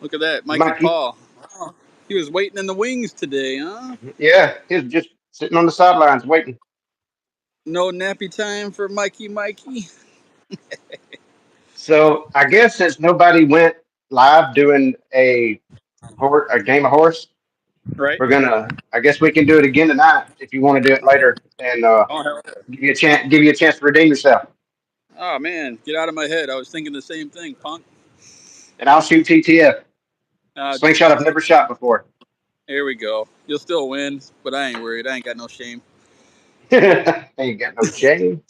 Look at that, Mikey Mikey. Paul. Oh, he was waiting in the wings today, huh? Yeah, he's just sitting on the sidelines waiting. No nappy time for Mikey. So I guess since nobody went live doing a game of horse, Right? we're gonna. I guess we can do it again tonight if you want to do it later and Oh, hell yeah. give you a chance to redeem yourself. Oh, man. Get out of my head. I was thinking the same thing, punk. And I'll shoot TTF. Oh, Slingshot I've jeez. never shot before. Here we go. You'll still win, but I ain't worried. I ain't got no shame. Ain't got no shame.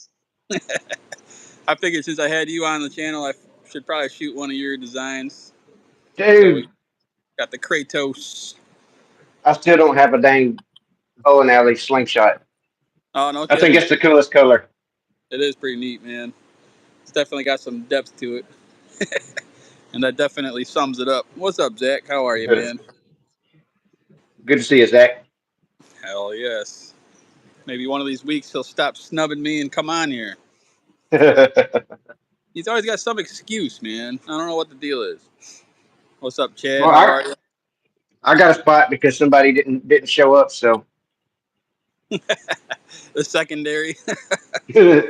I figured since I had you on the channel, I should probably shoot one of your designs. So we Dude, got the Kratos. I still don't have a dang bow and alley slingshot. Oh, no I think kidding. it's the coolest color. It is pretty neat, man. It's definitely got some depth to it. And that definitely sums it up. What's up, Zach? How are you, Good, man? good to see you, Zach. Hell yes. Maybe one of these weeks he'll stop snubbing me and come on here. well, He's always got some excuse, man. I don't know what the deal is. What's up, Chad? How I are you? I got a spot because somebody didn't show up, so The secondary.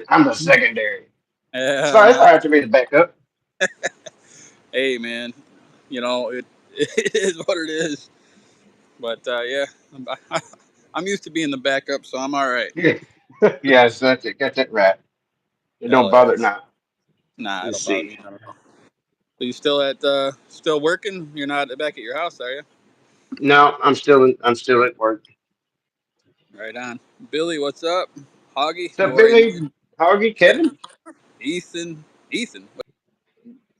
I'm the secondary. Sorry, it's Yeah. all right to be the backup. Hey, man. It is what it is. But yeah, I'm used to being the backup, so I'm all right. Yeah, yes, that's it. Got that right. It don't Hell bother yes. now. Nah, it Let's don't bother see. me. I don't know. So you still working? You're not back at your house, are you? No, I'm still at work. Right on. Billy, what's up? Hoggy, So how are you, man? Billy, Hoggy, Kevin, Ethan.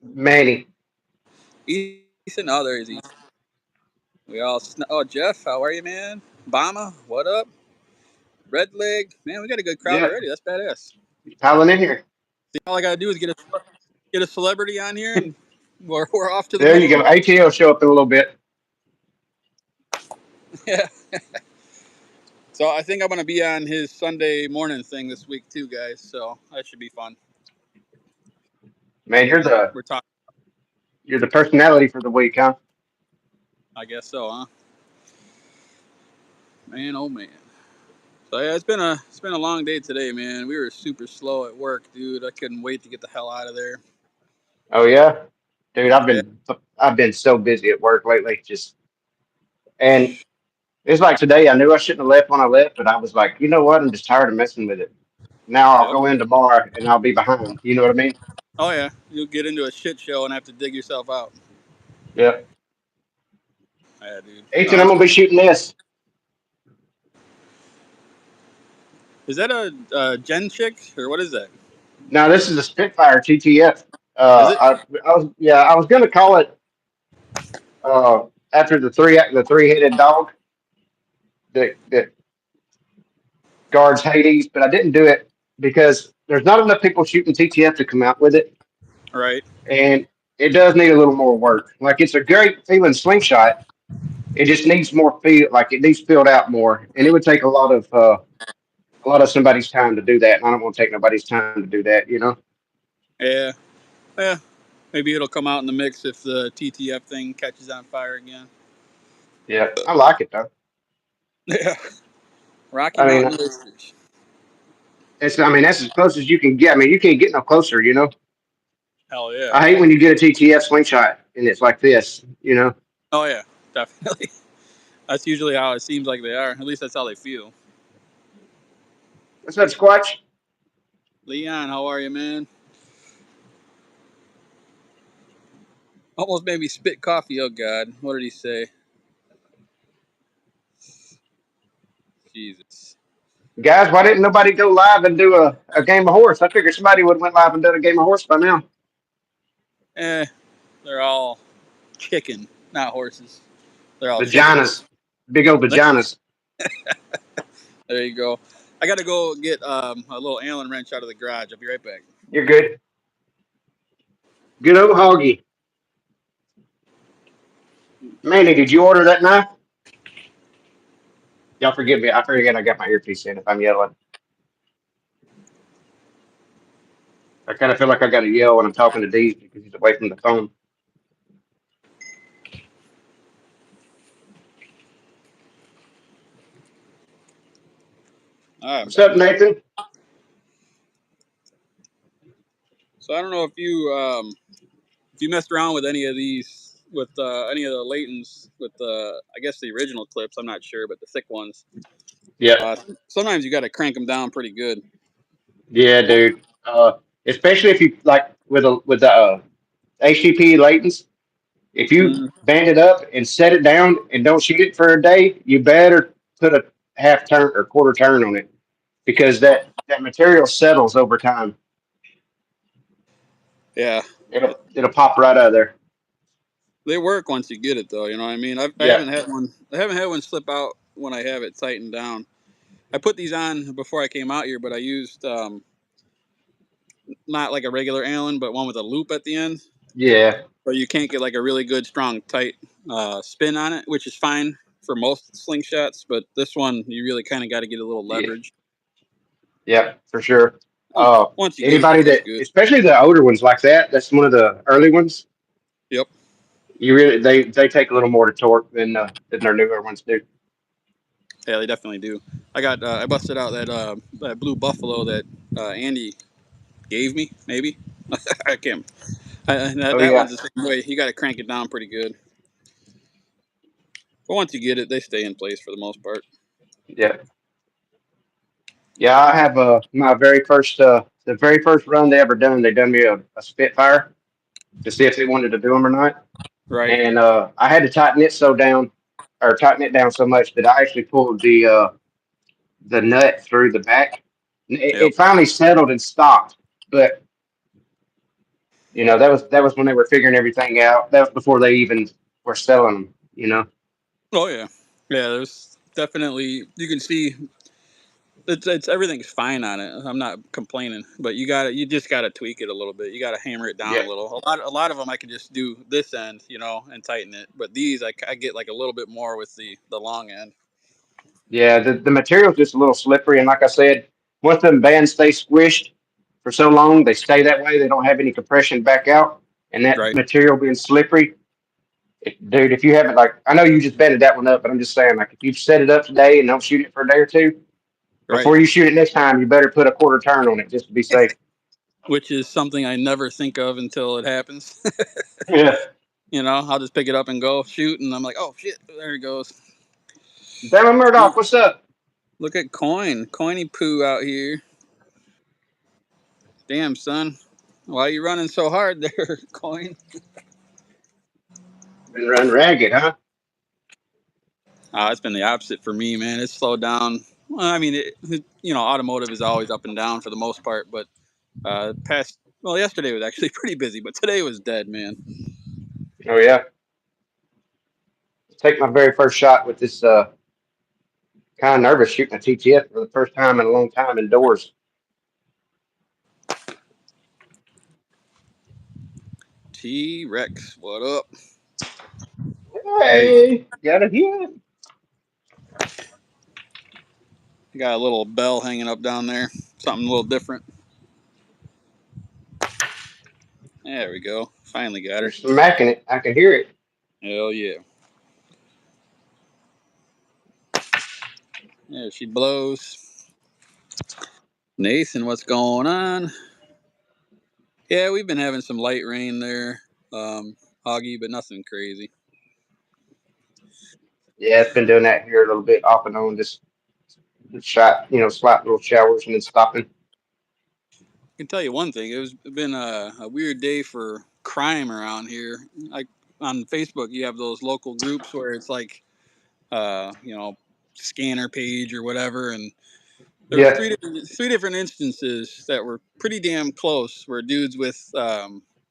Manny. Ethan. Oh, there is Ethan. Oh, Jeff, how are you, man? Bama, what up? Red leg, man. We got a good crowd Yeah, already. That's badass. piling in here. See, all I gotta do is get a celebrity on here, and we're off to the There you go. moon. ATL show up in a little bit. Yeah. So I think I'm gonna be on his Sunday morning thing this week too, guys. So that should be fun. Man, We're talking. you're the personality for the week, huh? I guess so, huh? Man, oh man. So yeah, it's been a long day today, man. We were super slow at work, dude. I couldn't wait to get the hell out of there. Oh yeah, dude. Yeah. I've been so busy at work lately. Just and it's like today. I knew I shouldn't have left when I left, but I was like, you know what? I'm just tired of messing with it. Now I'll Yep. go in tomorrow and I'll be behind. You know what I mean? Oh yeah. You'll get into a shit show and have to dig yourself out. Yeah. Yeah, dude. Ethan, I'm gonna be shooting this. Is that a Gen chick or what is that? Now this is a Spitfire TTF. Is it? I was gonna call it uh after the three-headed dog that guards Hades, but I didn't do it because there's not enough people shooting TTF to come out with it, Right. and it does need a little more work. Like it's a great feeling slingshot. It just needs more feel, like it needs filled out more, and it would take a lot of somebody's time to do that. And I don't want to take nobody's time to do that, you know. Yeah. Yeah. Maybe it'll come out in the mix if the TTF thing catches on fire again. Yeah, I like it though. Yeah. Rocky I Mountain mean, Oysters. I mean that's as close as you can get. I mean, you can't get no closer, you know. Hell yeah. I hate when you get a TTF slingshot and it's like this, you know. Oh yeah. Definitely. That's usually how it seems like they are. At least that's how they feel. What's up, Squatch? Leon, how are you, man? Almost made me spit coffee. Oh God. What did he say? Jesus. Guys, why didn't nobody go live and do a game of horse? I figured somebody would have went live and done a game of horse by now. Eh. They're all chicken, not horses. They're all chickens. Vaginas, big old vaginas. There you go. I got to go get a little Allen wrench out of the garage. I'll be right back. You're good. Good old hoggy. Manny, did you order that knife? Y'all forgive me. I forget I got my earpiece in if I'm yelling. I kind of feel like I got to yell when I'm talking to DeeZ because he's away from the phone. All right, What's up, buddy. Nathan? So I don't know if you messed around with any of these with any of the Laytons with I guess the original clips. I'm not sure, but the thick ones. Yeah, Uh, Sometimes you got to crank them down pretty good. yeah, dude. Especially if you like with the HTP latents. If you Mm, band it up and set it down and don't shoot it for a day, you better put a half turn or quarter turn on it because that material settles over time. yeah, It'll pop right out of there. they work once you get it though. You know what I mean? I Yeah, haven't had one. I haven't had one slip out when I have it tightened down. I put these on before I came out here, but I used not like a regular Allen, but one with a loop at the end. yeah, But you can't get like a really good, strong, tight spin on it, which is fine for most slingshots. But this one, you really kind of got to get a little yeah, leverage. yeah, for sure. Once, Uh, once you get it, Anybody though, it's that, good. especially the older ones like that, that's one of the early ones. Yep. You really they take a little more to torque than their newer ones do. Yeah, they definitely do. I busted out that blue buffalo that Andy gave me. Maybe I can't. Oh That one's yeah, the same way. You got to crank it down pretty good. But once you get it, they stay in place for the most part. yeah, yeah. I have my very first the very first run they ever done. They done me a Spitfire to see if they wanted to do them or not, Right. and I had to tighten it down so much that I actually pulled the nut through the back. Yep. It finally settled and stopped, but that was when they were figuring everything out. That was before they even were selling them. Oh yeah. Yeah. There's definitely you can see it's everything's fine on it. I'm not complaining, but you just gotta tweak it a little bit. You gotta hammer it down a Yeah, little. A lot of them I can just do this end, and tighten it. But these I get like a little bit more with the long end. yeah. The material's just a little slippery, and like I said, once them bands stay squished for so long, they stay that way. They don't have any compression back out, and that Right. material being slippery. Dude, if you haven't I know you just bedded that one up, but I'm just saying, like, if you set it up today and don't shoot it for a day or two, Right. before you shoot it next time, you better put a quarter turn on it just to be safe. Which is something I never think of until it happens. Yeah. I'll just pick it up and go shoot, and I'm like, oh shit, there it goes. Damn Murdoch, what's up? Look at Coiny poo out here. Damn son, why are you running so hard there, Coin? Been run ragged, huh? It's been the opposite for me, man. It's slowed down. Well, I mean, automotive is always up and down for the most part, but yesterday was actually pretty busy, but today was dead, man. Oh yeah. Take my very first shot with this kind of nervous shooting a TTF for the first time in a long time indoors. T Rex, what up? There you go. Hey, got it here. You got a little bell hanging up down there, something a little different. There we go. Finally got You're her. smacking it. I can hear it. Hell yeah. There she blows. Nathan, what's going on? Yeah, we've been having some light rain there, Hoggy, but nothing crazy. Yeah, it's been doing that here a little bit off and on, just shot, slight little showers and then stopping. I can tell you one thing. It's been a weird day for crime around here. Like on Facebook, you have those local groups where it's like, uh, you know, scanner page or whatever, and there was Yeah. three different instances that were pretty damn close, where dudes with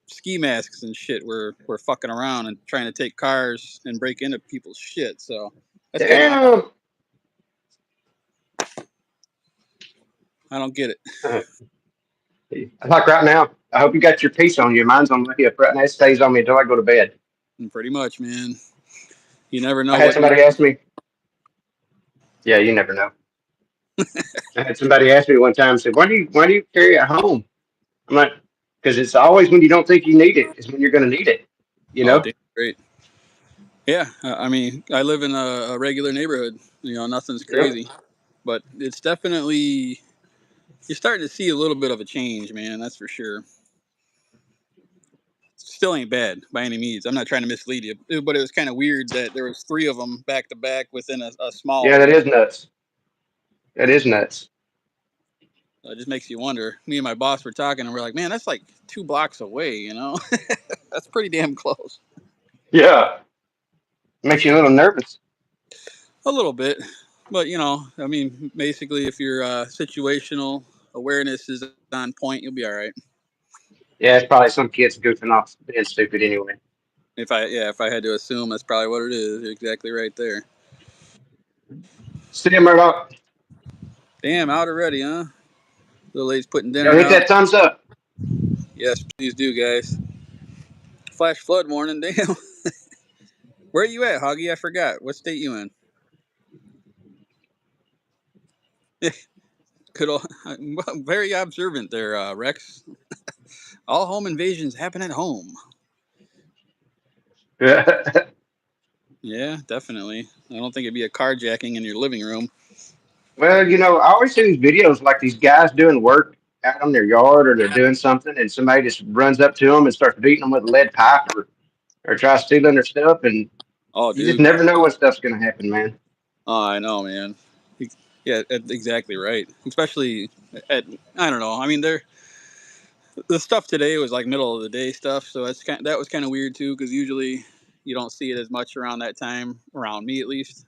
ski masks and shit were fucking around and trying to take cars and break into people's shit. So that's kind of Damn. I don't get it. Like right now, I hope you got your piece on you. Mine's on my hip right now. It stays on me until I go to bed. And pretty much, man. You never I know had what you. somebody ask me, yeah, you never know. I had somebody ask me one time, said, why do you carry it home? I'm like, because it's always when you don't think you need it is when you're going to need it. You Oh, know? damn great. Yeah, I mean, I live in a regular neighborhood. Nothing's Yep. crazy. but it's definitely you're starting to see a little bit of a change, man. That's for sure. Still ain't bad by any means. I'm not trying to mislead you, but it was kind of weird that there was three of them back to back within a small Yeah, that area. is nuts. That is nuts. It just makes you wonder. Me and my boss were talking, and we're like, "Man, that's like 2 blocks away. You know, that's pretty damn close." Yeah, makes you a little nervous. A little bit, but I mean, basically, if your situational awareness is on point, you'll be all right. Yeah, it's probably some kids goofing off being stupid anyway. If I had to assume, that's probably what it is. You're exactly right there. See you, Murdoch. Damn, out already, huh? Little lady's putting Yo, dinner hit out. that thumbs up. Yes, please do, guys. Flash flood warning. Damn. Where are you at, Hoggy? I forgot. What state you in? Could all, very observant there, Rex. All home invasions happen at home. Yeah, definitely. I don't think it'd be a carjacking in your living room. Well, I always see these videos like these guys doing work out on their yard or they're doing something, and somebody just runs up to them and starts beating them with a lead pipe or tries stealing their stuff, and Oh, you just dude. never know what stuff's gonna happen, man. Oh, I know, man. Yeah, exactly right. Especially at I don't know. I mean, the stuff today was like middle of the day stuff, so that was kind of weird too, because usually you don't see it as much around that time, around me at least.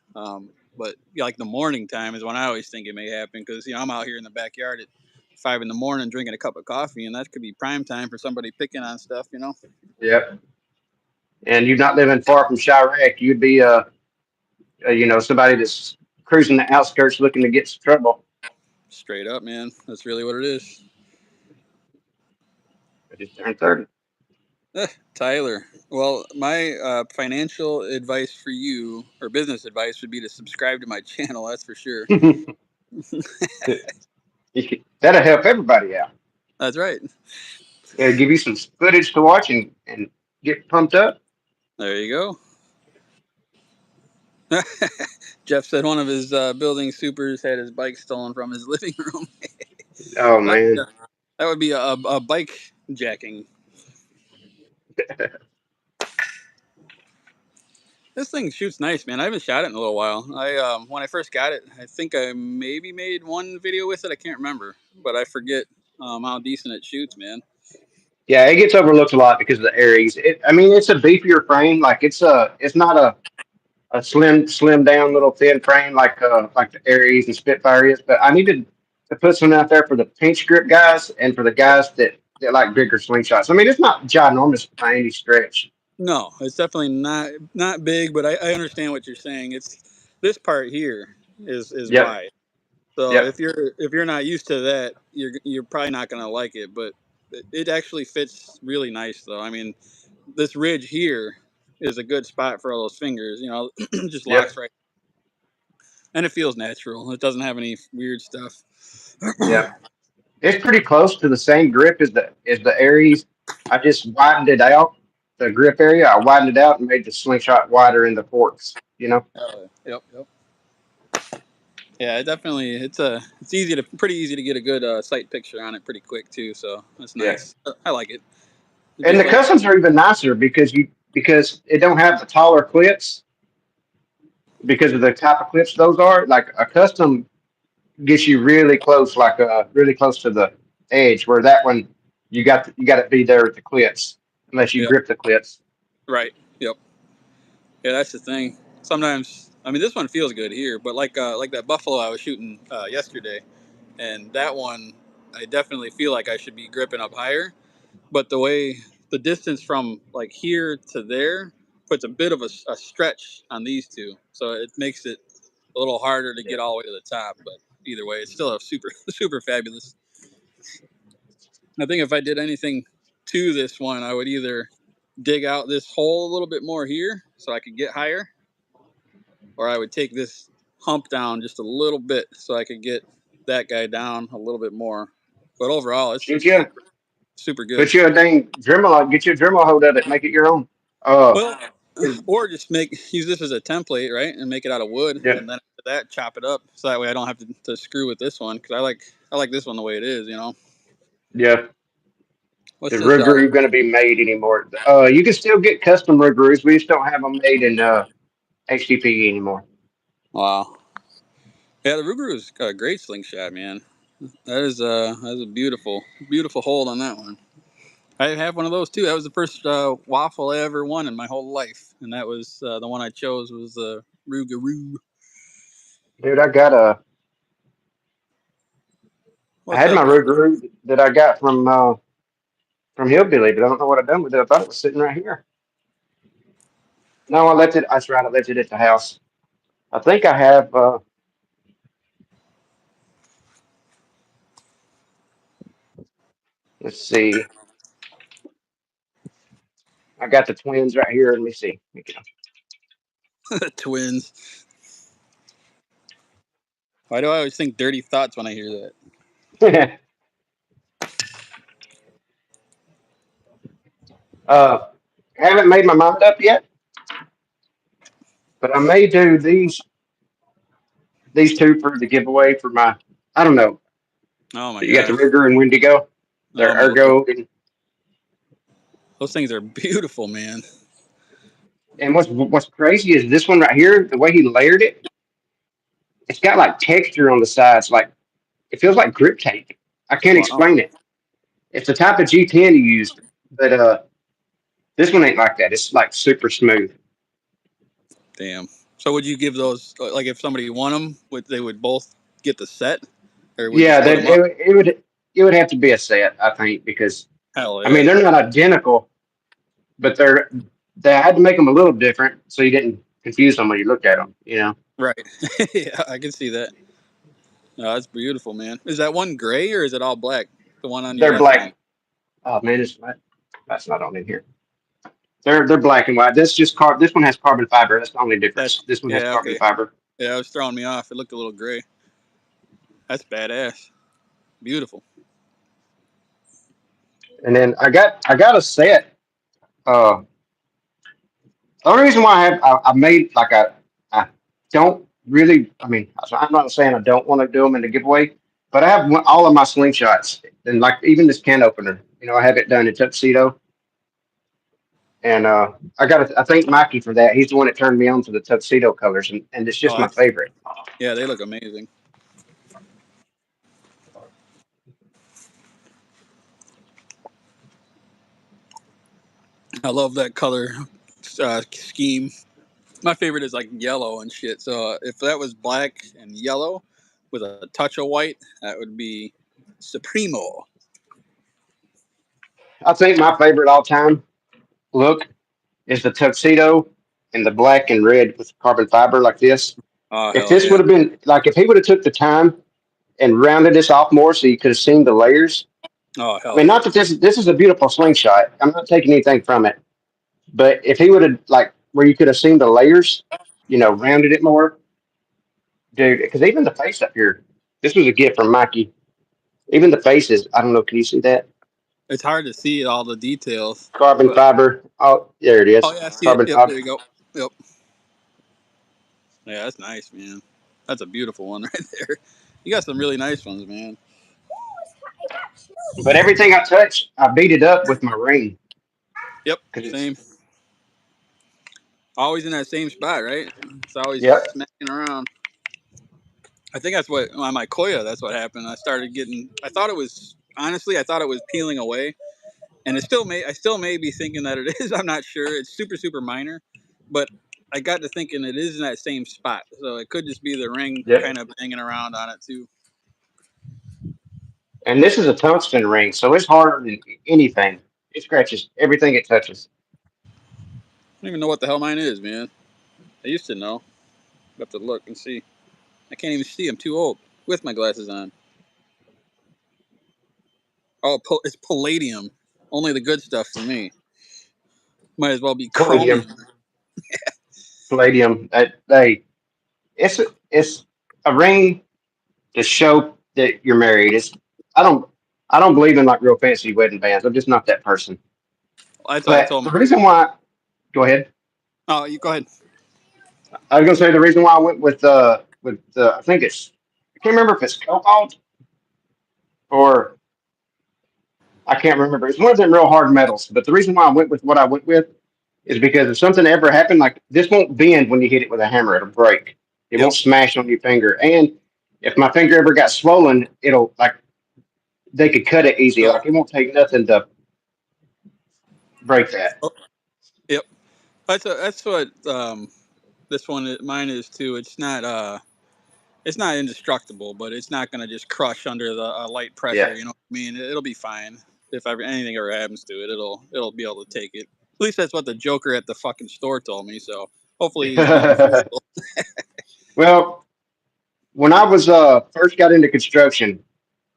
But yeah, like the morning time is when I always think it may happen, because I'm out here in the backyard at 5 in the morning drinking a cup of coffee, and that could be prime time for somebody picking on stuff. Yep. And you're not living far from Chirac, you'd be somebody that's cruising the outskirts looking to get some trouble. Straight up, man. That's really what it is. I just turned 30. Tyler. Well, my financial advice for you, or business advice, would be to subscribe to my channel. That's for sure. That'll help everybody out. That's right. It'll give you some footage to watch and get pumped up. There you go. Jeff said one of his building supers had his bike stolen from his living room. Oh that, man. that would be a bike jacking. This thing shoots nice, man. I haven't shot it in a little while. When I first got it, I think I maybe made one video with it. I can't remember, but I forget how decent it shoots, man. Yeah, it gets overlooked a lot because of the Aries. I mean, it's a beefier frame. Like it's not a slim down little thin frame like the Aries and Spitfire is. But I needed to put some out there for the pinch grip guys and for the guys that like bigger slingshots. I mean, it's not ginormous by any stretch. No, it's definitely not big, but I understand what you're saying. It's this part here is Yep. wide. So Yep. if you're not used to that, you're probably not gonna like it. But it actually fits really nice, though. I mean, this ridge here is a good spot for all those fingers. Just Yep. locks right, and it feels natural. It doesn't have any weird stuff. Yep. It's pretty close to the same grip as the Aries. I just widened it out, the grip area. I widened it out and made the slingshot wider in the forks. Yep, yep. Yeah, it definitely it's pretty easy to get a good sight picture on it pretty quick too. So that's Yeah. nice. I like it. And Just the like customs are even nicer because it don't have the taller clips because of the type of clips those are. Like a custom gets you really close, like really close to the edge, where that one you got to be there with the clips unless you yep, grip the clips. right, yep. Yeah, that's the thing. Sometimes I mean this one feels good here, but like that buffalo I was shooting yesterday, and that one I definitely feel like I should be gripping up higher. But the distance from like here to there puts a bit of a stretch on these two, so it makes it a little harder to Yeah. get all the way to the top. But either way, it's still a super super fabulous. I think if I did anything to this one, I would either dig out this hole a little bit more here so I could get higher, or I would take this hump down just a little bit so I could get that guy down a little bit more. But overall, Shoot it's you, super super good. put you a dang Dremel, get you a Dremel hold of it, make it your own. Well, 'Cause- or just use this as a template, right, and make it out of wood, yeah, and then that, chop it up, so that way I don't have to screw with this one because I like this one the way it is. Yeah, What's the this? Rougarou going to be made anymore? You can still get custom Rougarous. We just don't have them made in HTP anymore. Wow. Yeah, the Ruger is a great slingshot, man. That is a beautiful, beautiful hold on that one. I have one of those too. That was the first waffle I ever won in my whole life, and that was the one I chose was the Rougarou. Dude, I What's had my up, man? Rougarou that I got from Hillbilly, but I don't know what I've done with it. I thought it was sitting right here. No, I left it. That's right. I left it at the house. I think I have. Let's see. I got the twins right here. Let me see. Twins. Why do I always think dirty thoughts when I hear that? uh, haven't made my mind up yet, but I may do these two for the giveaway for my. I don't know. Oh my You got the gosh. Rigger and Wendigo. Oh They're my lord. Ergo, Those things are beautiful, man. and what's crazy is this one right here. The way he layered it, it's got like texture on the sides. Like it feels like grip tape. I can't Wow. explain it. It's the type of G10 you used, but this one ain't like that. It's like super smooth. Damn. So would you give those like if somebody won them, would they would both get the set, or would you Yeah, split that them up? it would have to be a set, I think, because Hell I mean yeah. they're not identical, but they had to make them a little different so you didn't confuse them when you looked at them. You know, Right. Yeah, I can see that. Oh, that's beautiful, man. Is that one gray or is it all black? The one on your they're left hand. black. Oh man, that's not on in here. They're black and white. This one has carbon fiber. That's the only difference. That's This one has yeah. carbon Okay. fiber. Yeah, it was throwing me off. It looked a little gray. That's badass. Beautiful. And then I got a set. Uh, the only reason why I made like I don't really. I mean, I'm not saying I don't want to do them in the giveaway, but I have all of my slingshots and like even this can opener. You know, I have it done in tuxedo, and I thank Mikey for that. He's the one that turned me on to the tuxedo colors, and it's Oh, just my that's favorite. yeah. They look amazing. I love that color scheme. My favorite is like yellow and shit. So if that was black and yellow with a touch of white, that would be supremo. I think my favorite all time look is the tuxedo and the black and red with carbon fiber like this. Oh If hell this yeah. would have been like if he would have took the time and rounded this off more so you could have seen the layers. Oh I hell mean, yeah. not that this is a beautiful slingshot. I'm not taking anything from it, but if he would have like where you could have seen the layers, you know, rounded it more, dude. Because even the face up here, this was a gift from Mikey. Even the faces, I don't know. Can you see that? It's hard to see all the details, Carbon but fiber. Oh, there it oh is. yeah, I see it. Carbon Yep, there fiber. you go. Yep. Yeah, that's nice, man. That's a beautiful one right there. You got some really nice ones, man. But everything I touch, I beat it up with my ring Yep, because it's same. Always in that same spot, right? It's always yep, smacking around. I think that's what on my Koya. That's what happened. I started getting. I thought it was honestly. I thought it was peeling away, and it still may. I still may be thinking that it is. I'm not sure. It's super super minor, but I got to thinking it is in that same spot. So it could just be the ring yep. kind of hanging around on it too. And this is a tungsten ring, so it's harder than anything. It scratches everything it touches. I don't even know what the hell mine is, man. I used to know. I have to look and see. I can't even see. I'm too old with my glasses on. Oh, it's palladium. Only the good stuff for me. Might as well be Palladium, chromium. palladium. It's a ring to show that you're married. I don't I don't believe in like real fancy wedding bands. I'm just not that person. That's what I But told the my. reason why, go ahead. Oh, you go ahead. I was gonna say the reason why I went with with I think I can't remember if it's cobalt or I can't remember. It's one of them real hard metals. But the reason why I went with what I went with is because if something ever happened, like this won't bend when you hit it with a hammer, it'll break. It Yep. won't smash on your finger. And if my finger ever got swollen, it'll like they could cut it easy. So, Like it won't take nothing to break that. oh, yep. That's what this one mine is too. It's not indestructible, but it's not going to just crush under the light Yeah. pressure. You know what I mean? It'll be fine if anything ever happens to it. It'll be able to take it. At least that's what the Joker at the fucking store told me. So hopefully he's being truthful. Well, when I was first got into construction,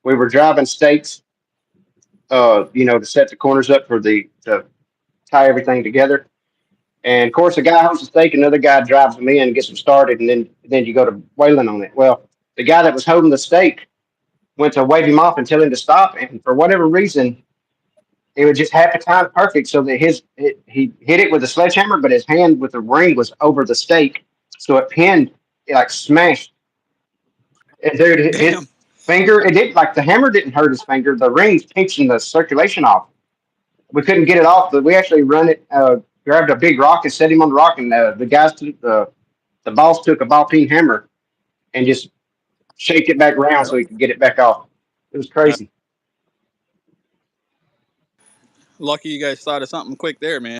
we were driving stakes, to set the corners up for the to tie everything together. And of course, a guy holds the stake, another guy drives them in and gets them started, and then you go to whaling on it. Well, the guy that was holding the stake went to wave him off and tell him to stop, and for whatever reason, it was just half the time perfect, so that he hit it with a sledgehammer, but his hand with the ring was over the stake, so it pinned, it like smashed. And dude, his Damn. finger, it did like the hammer didn't hurt his finger, the ring's pinching the circulation off. We couldn't get it off, but we actually run it, grabbed a big rock and set him on the rock, and the guys took the boss took a ball peen hammer and just shaped it back round so he could get it back off. It was Uh, crazy. Lucky you guys thought of something quick there, man.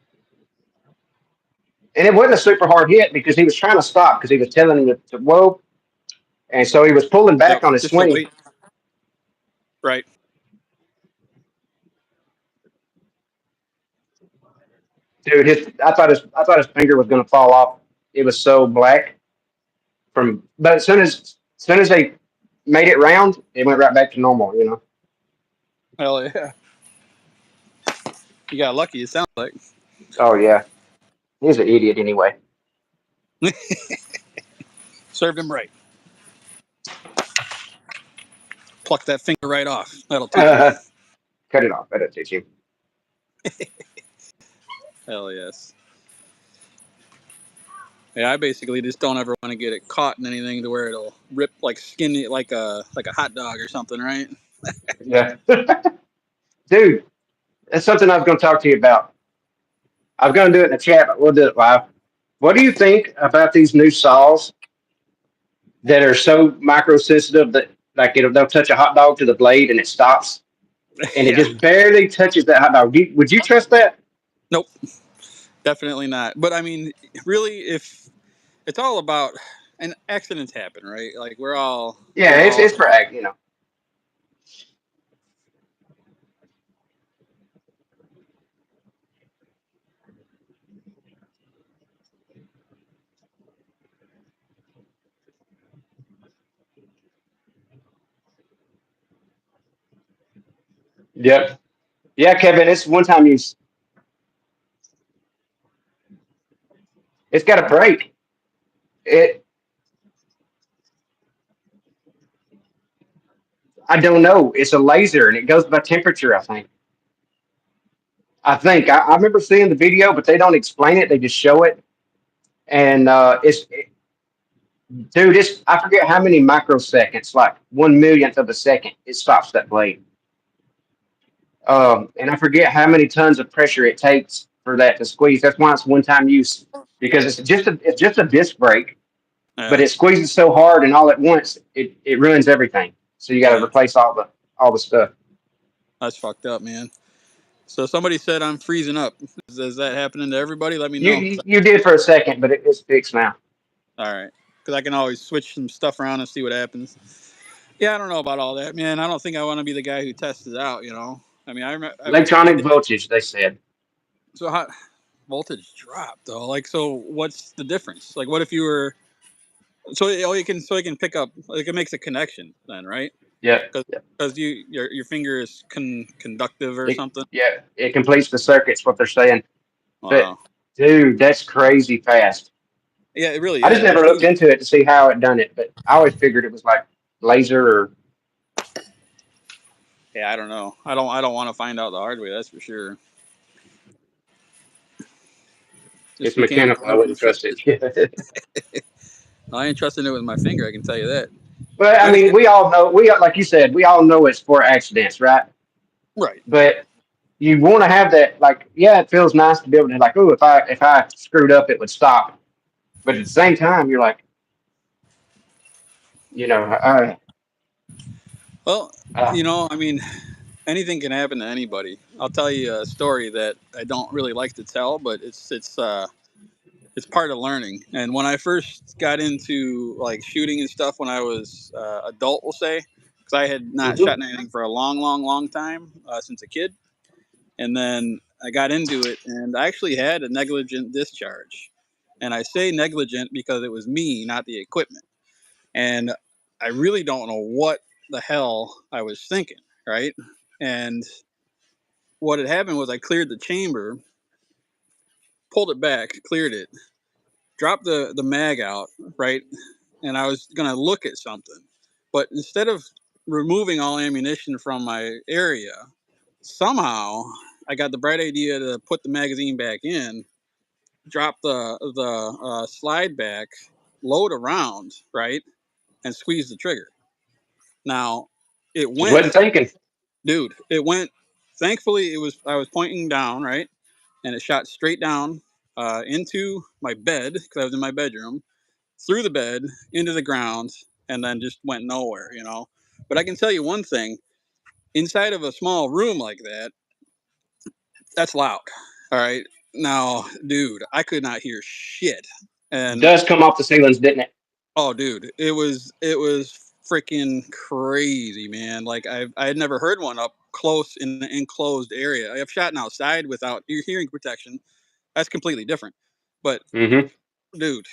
And it wasn't a super hard hit because he was trying to stop because he was telling him to whoa. And so he was pulling Yep. back on his Just to swing. wait. Right. Dude, I thought his finger was gonna fall off. It was so black but as soon as they made it round, it went right back to normal. Hell yeah. You got lucky. It sounds like. Oh yeah. He's an idiot anyway. Served him right. Pluck that finger right off. That'll teach him. Cut it off. That'll teach him. Hell yes. Yeah, I basically just don't ever want to get it caught in anything to where it'll rip like skin it like a hot dog or something, right? Yeah. Dude, that's something I was gonna talk to you about. I was gonna do it in the chat, but we'll do it live. What do you think about these new saws that are so micro sensitive that like they'll touch a hot dog to the blade and it stops and it Yeah. just barely touches that hot dog? Would you trust that? Nope. Definitely not. But I mean, really, if it's all about and accidents happen, right? Like Yeah, we're all it's for ag. Yep. Yeah, Kevin, it's one time use. It's got a break. It. I don't know. It's a laser and it goes by temperature. I remember seeing the video, but they don't explain it. They just show it, and dude, I forget how many microseconds, like 1 millionth of a second, it stops that blade. And I forget how many tons of pressure it takes for that to squeeze. That's why it's one time use because it's just a disc brake, but yeah, it squeezes so hard and all at once it ruins everything. So you got to yeah. replace all the stuff. That's fucked up, man. So somebody said I'm freezing up. Is that happening to everybody? Let me You know. you, you did for a second, but it's fixed now. All right, because I can always switch some stuff around and see what happens. Yeah, I don't know about all that, man. I don't think I want to be the guy who tests it out. I mean, I forget the Electronic day. voltage, they said. So hot voltage drop though. Like, so what's the difference? Like, what if you were so it can pick up like it makes a connection then, right? Yeah, Because yeah. your finger is conductive or something. It completes the circuits. What they're saying, but Wow. dude, that's crazy fast. Yeah, it really I just is. never Like looked you. into it to see how it done it, but I always figured it was like laser or Yeah, I don't know. I don't want to find out the hard way. That's for sure. Just it's mechanical mechanical. I wouldn't trust infrastructure. it. I ain't trusting it with my finger. I can tell you that. But I But mean, we all know like you said, we all know it's for accidents, right? right. But you want to have that, like, yeah, it feels nice to be able to, like, oh, if I screwed up, it would stop. But at the same time, you're like, you know, Well, uh, I mean, anything can happen to anybody. I'll tell you a story that I don't really like to tell, but it's part of learning. And when I first got into like shooting and stuff when I was adult, we'll say, because I had not mhm. shot anything for a long, long, long time since a kid, and then I got into it, and I actually had a negligent discharge. And I say negligent because it was me, not the equipment. And I really don't know what the hell I was thinking, right? And what had happened was I cleared the chamber, pulled it back, cleared it, dropped the mag out, right? And I was gonna look at something, but instead of removing all ammunition from my area, somehow I got the bright idea to put the magazine back in, drop the slide back, load around, right, and squeeze the trigger. Now it Just went, wasn't thinking. dude. It went. Thankfully, it was I was pointing down, right, and it shot straight down into my bed because I was in my bedroom, through the bed into the ground, and then just went nowhere. But I can tell you one thing: inside of a small room like that, that's loud. All right. Now, dude, I could not hear shit. And Dust come off the ceilings, didn't it? oh, dude, it was freaking crazy, man. Like I had never heard one up close in an enclosed area. I have shot outside without ear hearing protection. That's completely different. But Hmm. dude,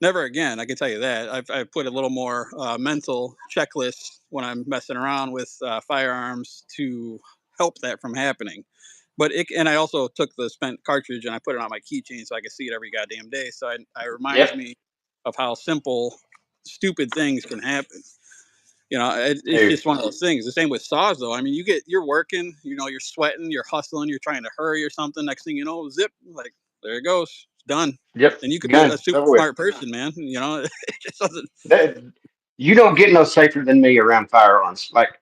never again. I can tell you that. I've put a little more mental checklist when I'm messing around with firearms to help that from happening. And I also took the spent cartridge and I put it on my keychain so I could see it every goddamn day. So I reminds Yep. me of how simple, stupid things can happen. It's Dude. just one of those things. The same with saws, though. I mean, you're working, you're sweating, you're hustling, you're trying to hurry or something. Next thing you know, zip, like there it goes, it's done. Yep. And you could be a Gun. super Over with. smart person, man. It just doesn't. That, you don't get no safer than me around firearms. Like,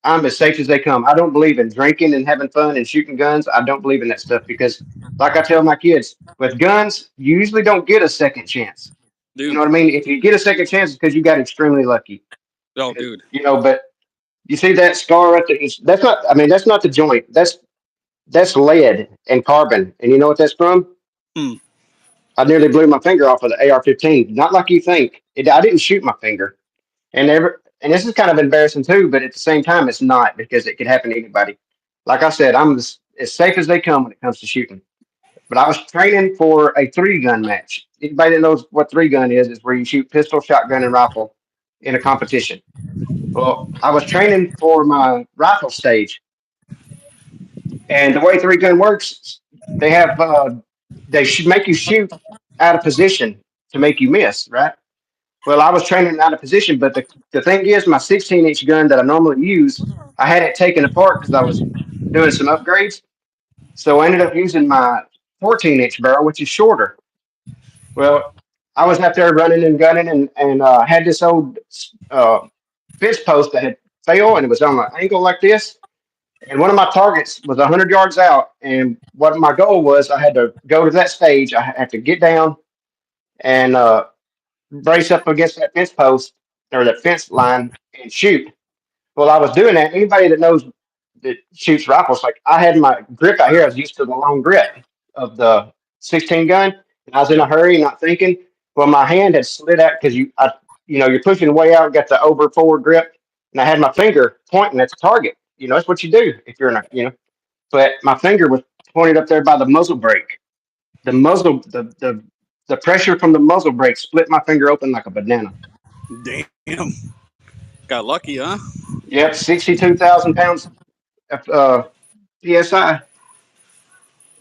I'm as safe as they come. I don't believe in drinking and having fun and shooting guns. I don't believe in that stuff because, like I tell my kids, with guns, you usually don't get a second chance. You know Dude. what I mean? If you get a second chance, it's because you got extremely lucky. Oh, dude. But you see that scar right there? That's not. I mean, that's not the joint. That's lead and carbon. And you know what that's from? Hmm. I nearly blew my finger off of the AR-15. Not like you think. I didn't shoot my finger. And this is kind of embarrassing too, but at the same time, it's not because it could happen to anybody. Like I said, I'm as safe as they come when it comes to shooting. But I was training for a three gun match. Anybody that knows what three gun is where you shoot pistol, shotgun, and rifle in a competition. Well, I was training for my rifle stage, and the way three gun works, they have they should make you shoot out of position to make you miss, right? Well, I was training out of position, but the thing is, my 16-inch gun that I normally use, I had it taken apart because I was doing some upgrades. So I ended up using my 14-inch barrel, which is shorter. Well, I was out there running and gunning and had this old uh, fence post that had failed and it was on an angle like this. And one of my targets was 100 yards out. And what my goal was, I had to go to that stage. I had to get down and brace up against that fence post or that fence line and shoot. Well, I was doing that. Anybody that knows that shoots rifles, like I had my grip out here, I was used to the long grip of the 16 gun, and I was in a Yep. hurry, not thinking. Well, my hand had slid out because you're pushing way out, got the over forward grip, and I had my finger pointing at the target. That's what you do if you're in But my finger was pointed up there by the muzzle brake. The muzzle, the pressure from the muzzle brake split my finger open like a banana. Damn. Got lucky, huh? Yep, 62,000 pounds of psi.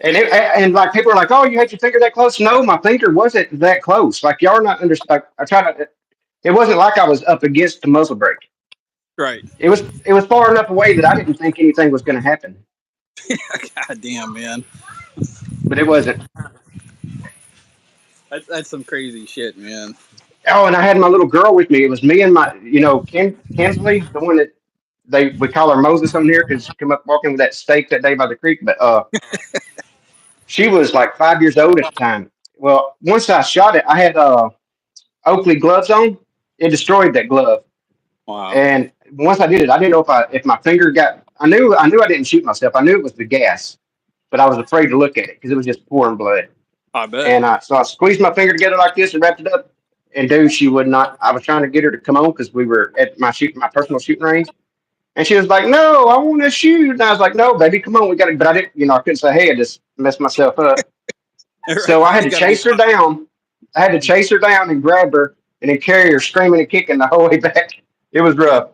And like people are like, oh, you had your finger that close? No, my finger wasn't that close. Like y'all are not understand. Like, I try to. It wasn't like I was up against the muzzle brake. Right. It was far enough away that I didn't think anything was going to happen. God damn, man. But it wasn't. That's some crazy shit, man. Oh, and I had my little girl with me. It was me and my, Kinsley, the one that we call her Moses on here because she come up walking with that steak that day by the creek. But she was like 5 years old at the time. Well, once I shot it, I had Oakley gloves on. It destroyed that glove. Wow. And once I did it, I didn't know if my finger got. I knew I didn't shoot myself. I knew it was the gas, but I was afraid to look at it because it was just pouring blood. I bet. And so I squeezed my finger together like this and wrapped it up. And dude, she would not. I was trying to get her to come on because we were at my personal shooting range, and she was like, "No, I want to shoot." And I was like, "No, baby, come on, we got to." But I didn't, I couldn't say, "Hey," I just messed myself up. Right. So I had You to got to be chase her cautious. down. I had to chase her down and grab her, and then carry her screaming and kicking the whole way back. It was God rough.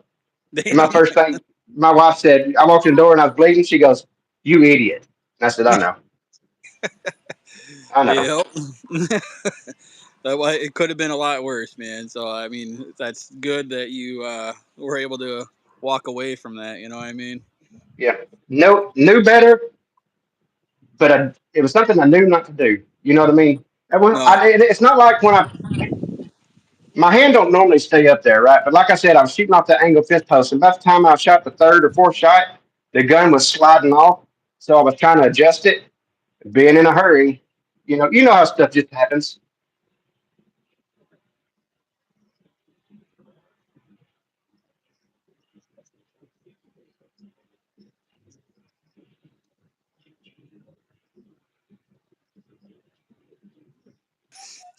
And my dang. first thing, my wife said, I walked in the door and I was bleeding. She goes, "You idiot." And I said, "I know, I know." Yep. That way, it could have been a lot worse, man. So I mean, that's good that you were able to walk away from that. You know what I mean? Yeah, no, knew better, but it was something I knew not to do. You know what I mean? And No. it's not like when my hand don't normally stay up there, right? But like I said, I was shooting off that angle fifth post, and by the time I shot the third or fourth shot, the gun was sliding off. So I was trying to adjust it, being in a hurry. You know how stuff just happens.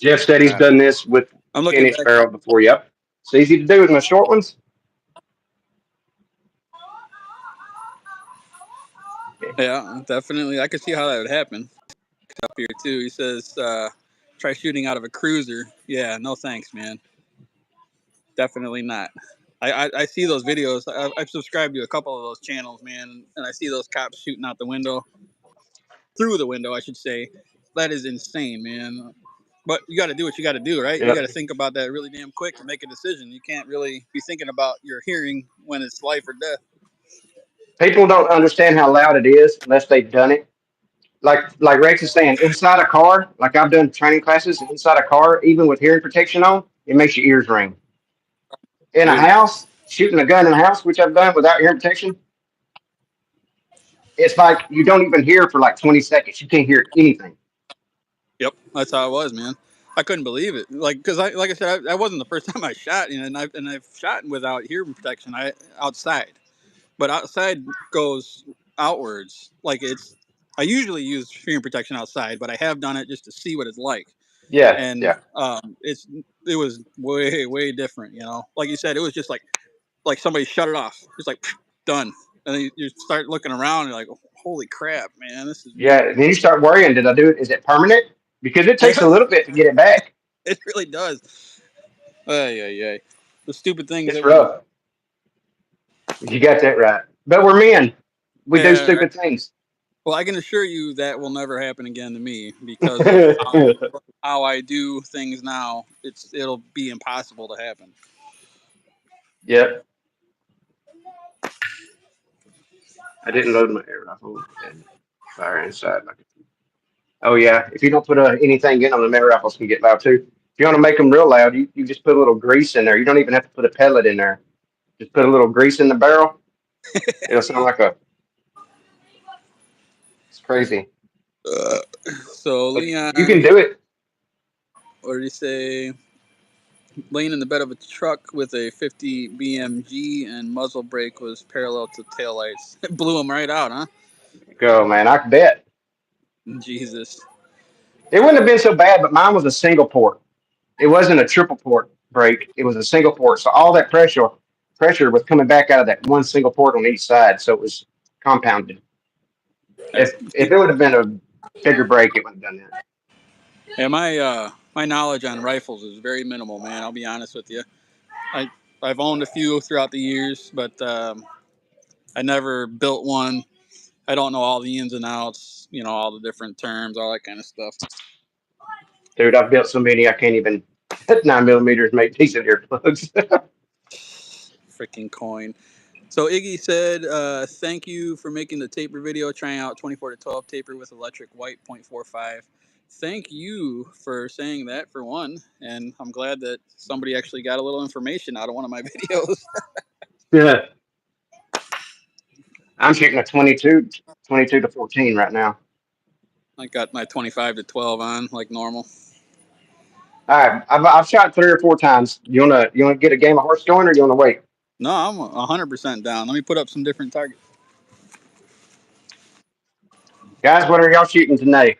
Jeff said he's done this with I'm ten looking inch back at. barrel before. Yep, it's easy to do with my short ones. Okay. Yeah, definitely. I could see how that would happen. Up here too. He says, try shooting out of a cruiser. Yeah, no thanks, man. Definitely not. I see those videos. I've subscribed to a couple of those channels, man, and I see those cops shooting out the window, through the window, I should say. That is insane, man. But you got to do what you got to do, right? You got to Yep. think about that really damn quick to make a decision. You can't really be thinking about your hearing when it's life or death. People don't understand how loud it is unless they've done it. Like Rex is saying, inside a car, like I've done training classes inside a car, even with hearing protection on, it makes your ears ring. In a Really? house, shooting a gun in a house, which I've done without hearing protection, it's like you don't even hear for like 20 seconds. You can't hear anything. Yep, that's how it was, man. I couldn't believe it, like because like I said, that wasn't the first time I shot, and I've shot without hearing protection. Outside, but outside goes outwards. Like it's, I usually use hearing protection outside, but I have done it just to see what it's like, Yeah, and yeah, it was way different. Like you said, it was just like somebody shut it off, just like done, and then you start looking around, and you're like, holy crap, man, this is yeah. weird. And then you start worrying, did I do it? Is it permanent? Because it takes Yeah, a little bit to get it back. it really does. Ay, ay, ay. The stupid things It's that we. rough. You got that right. But we're men. We do Yeah. stupid things. Well, I can assure you that will never happen again to me because of how I do things now. It'll be impossible to happen. Yep. I didn't load my air rifle and fire inside. Oh yeah, if you don't put anything in them, the air rifles can get loud too. If you want to make them real loud, you just put a little grease in there. You don't even have to put a pellet in there. Just put a little grease in the barrel. It'll sound like a. It's crazy, Uh, so but you can Leon, do it. what did he say? Laying in the bed of a truck with a 50 BMG and muzzle brake was parallel to taillights. It blew him right out, huh? Go man, I bet Jesus. it wouldn't have been so bad. But mine was a single port. It wasn't a triple port brake. It was a single port. So all that pressure was coming back out of that one single port on each side. So it was compounded. That's If it would have been a bigger brake, it would have done that. yeah. My knowledge on rifles is very minimal, man. I'll be honest with you. I I've owned a few throughout the years, but I never built one. I don't know all the ins and outs. All the different terms, all that kind of stuff. Dude, I've built so many I can't even. 9 millimeters make decent earplugs. Freaking coin. So Iggy said, "Thank you for making the taper video, trying out 24 to 12 taper with electric white .45. thank you for saying that for one, and I'm glad that somebody actually got a little information out of one of my videos. Yeah. I'm shooting a 22 to 14 right now. I got my 25 to 12 on like normal. All right, I've shot 3 or 4 times. You wanna get a game of horse going, or you wanna wait? No, I'm 100% down. Let me put up some different targets. Guys, what are y'all shooting tonight?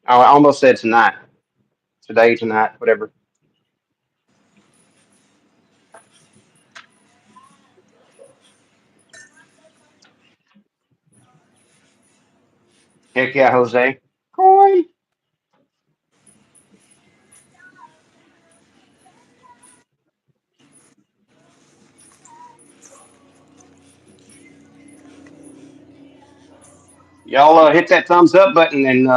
Oh, I almost said tonight. Today, tonight, whatever. Heck yeah, Jose. Coin. Y'all hit that thumbs up button and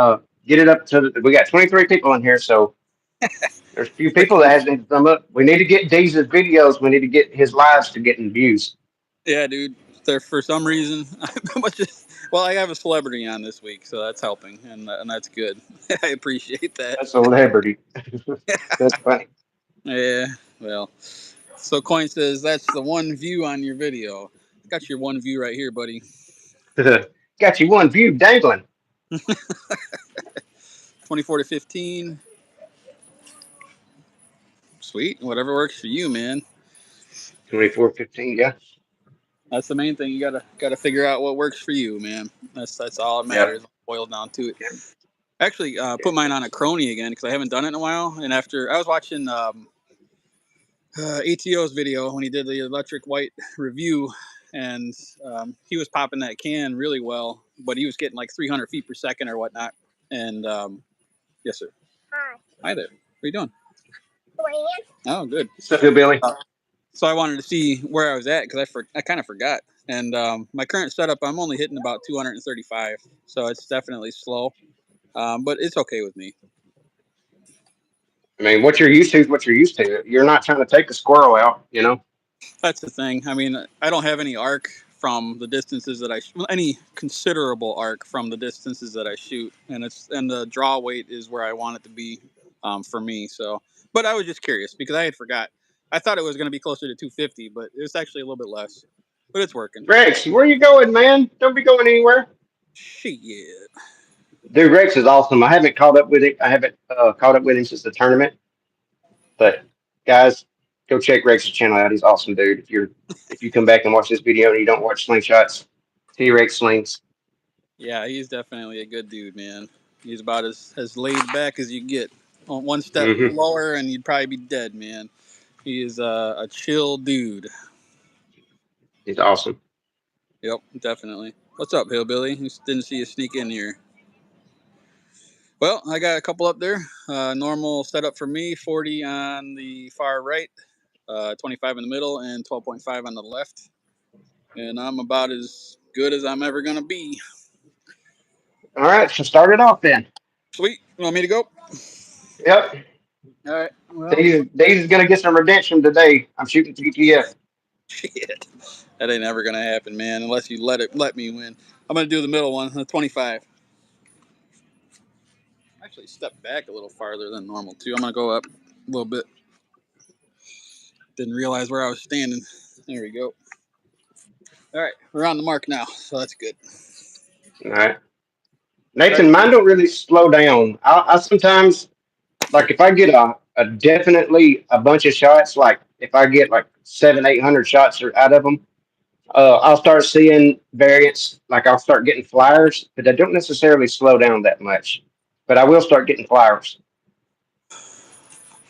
get it up to. We got 23 people in here, so there's a few people that hasn't hit the thumb up. We need to get DeeZ's videos. We need to get his lives to getting views. Yeah, dude. There for some reason, well, I have a celebrity on this week, so that's helping, and that's good. I appreciate that. That's celebrity. That's funny. Yeah. Well, so Coin says that's the one view on your video. Got your one view right here, buddy. Got you one view dangling. 24 to 15. Sweet. Whatever works for you, man. 24-15. Yeah. That's the main thing. You gotta figure out what works for you, man. That's all that Yep. matters. Boil down to it. Yep. Actually, put mine on a crony again because I haven't done it in a while. And after I was watching ATO's video when he did the electric white review, and he was popping that can really well, but he was getting like 300 feet per second or whatnot. And yes, sir. Hi there. What are you doing? Oh, good. What's up, Billy? So I wanted to see where I was at because I kind of forgot. And my current setup, I'm only hitting about 235, so it's definitely slow, but it's okay with me. I mean, what you're used to is what you're used to. You're not trying to take a squirrel out. That's the thing. I mean, I don't have any arc from the distances that well, any considerable arc from the distances that I shoot, and the draw weight is where I want it to be for me. So, but I was just curious because I had forgot. I thought it was going to be closer to 250, but it's actually a little bit less. But it's working. Rex, where you going, man? Don't be going anywhere. Shit. Dude, Rex is awesome. I haven't caught up with him. I haven't caught up with him since the tournament. But guys, go check Rex's channel out. He's awesome, dude. If you come back and watch this video and you don't watch Slingshots, T Rex Slings. Yeah, he's definitely a good dude, man. He's about as laid back as you get. One step Mm-hmm. lower, and you'd probably be dead, man. He is a chill dude. He's awesome. Yep, definitely. What's up, Hillbilly? Just didn't see you sneak in here. Well, I got a couple up there. Normal setup for me 40 on the far right, 25 in the middle, and 12.5 on the left. And I'm about as good as I'm ever going to be. All right, so start it off then. Sweet. You want me to go? Yep. All right. Well, Days is gonna get some redemption today. I'm shooting TTF. shit. That ain't ever going to happen, man, unless you let me win. I'm going to do the middle one, the 25. Actually, step back a little farther than normal, too. I'm going to go up a little bit. Didn't realize where I was standing. There we go. All right, we're on the mark now, so that's good. All right. All right. Nathan, mine don't really slow down. I sometimes like if I get a definitely a bunch of shots, like if I get like 700-800 shots out of them, I'll start seeing variants. Like I'll start getting flyers, but I don't necessarily slow down that much. But I will start getting flyers.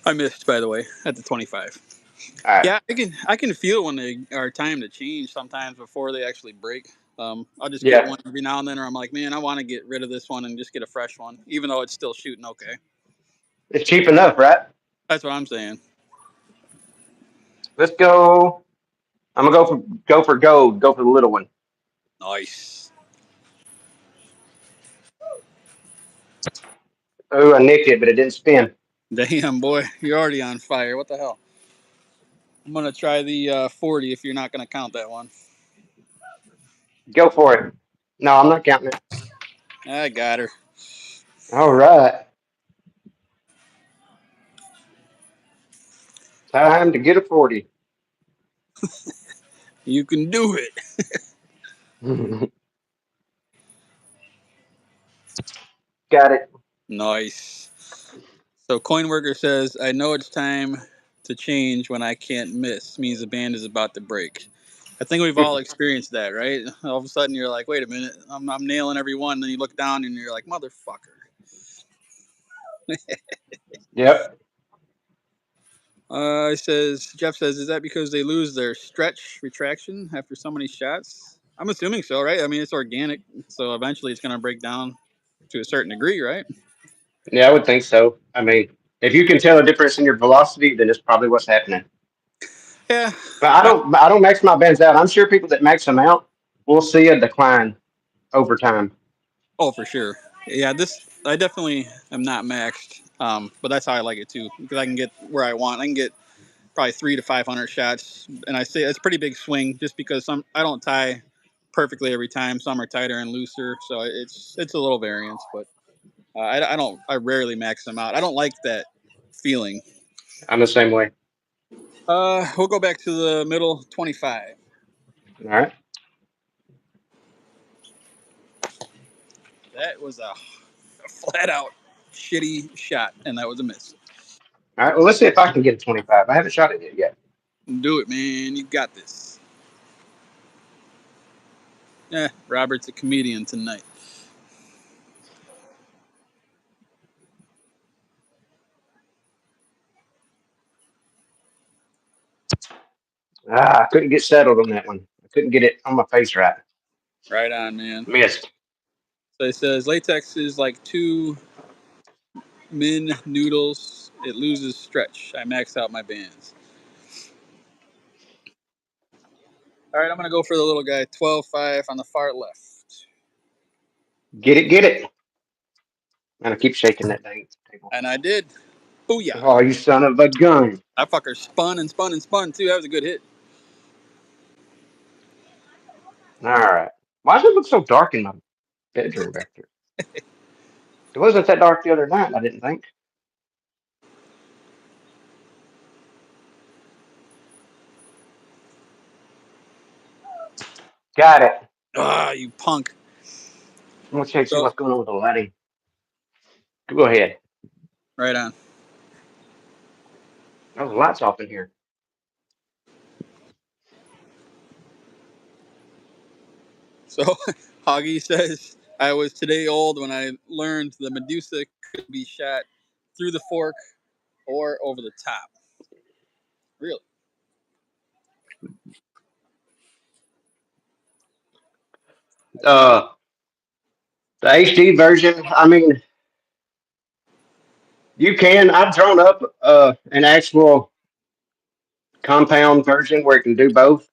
I missed, by the way, at the 25. All right. Yeah, I can feel when they are time to change sometimes before they actually break. I'll just get Yeah, one every now and then, or I'm like, man, I want to get rid of this one and just get a fresh one, even though it's still shooting okay. it's cheap enough, right? That's what I'm saying. Let's go. I'm gonna go for gold. Go for the little one. Nice. Oh, I nicked it, but it didn't spin. Damn, boy, you're already on fire. What the hell? I'm gonna try the 40 if you're not gonna count that one. Go for it. No, I'm not counting it. I got her. All right. Time to get a 40. You can do it. Got it. Nice. So Coinworker says, I know it's time to change when I can't miss. Means the band is about to break. I think we've all experienced that, right? All of a sudden you're like, wait a minute, I'm nailing every one. Then you look down and you're like, motherfucker. Yep. It says, Jeff says, is that because they lose their stretch retraction after so many shots? I'm assuming so, right? I mean, it's organic. So eventually it's going to break down to a certain degree, right? Yeah, I would think so. I mean, if you can tell a difference in your velocity, then it's probably what's happening. Yeah. But I I, don't. I don't max my bends out. I'm sure people that max them out will see a decline over time. oh, for sure. Yeah, I definitely am not maxed. But that's how I like it too, because I can get where I want. I can get probably 300 to 500 shots, and I say it's a pretty big swing, just because I don't tie perfectly every time. Some are tighter and looser, so it's a little variance. But I rarely max them out. I don't like that feeling. I'm the same way. We'll go back to the middle 25. All right. That was a flat out shitty shot, and that was a miss. All right. Well, let's see if I can get a 25. I haven't shot it yet. Do it, man. You got this. Yeah, Robert's a comedian tonight. I couldn't get settled on that one. I couldn't get it on my face right. Right on, man. Missed. So it says latex is like two min noodles. It loses stretch. I maxed out my bands. All right, I'm gonna go for the little guy, 12.5 on the far left, Get it. Get it. And I keep shaking that dang table. and I did. Booyah! Oh, you son of a gun! That fucker spun and spun and spun too. That was a good hit. All right. Why does it look so dark in my bedroom back there? It wasn't that dark the other night. I didn't think. Got it. Ah, you punk. I'm gonna check see So what's going on with the lighting. Go ahead. right on. Oh, the lights off in here. So Hoggy says I was today old when I learned the Medusa could be shot through the fork or over the top. Really? Uh, the HD version. I mean, you can. I've drawn up an actual compound version where it can do both,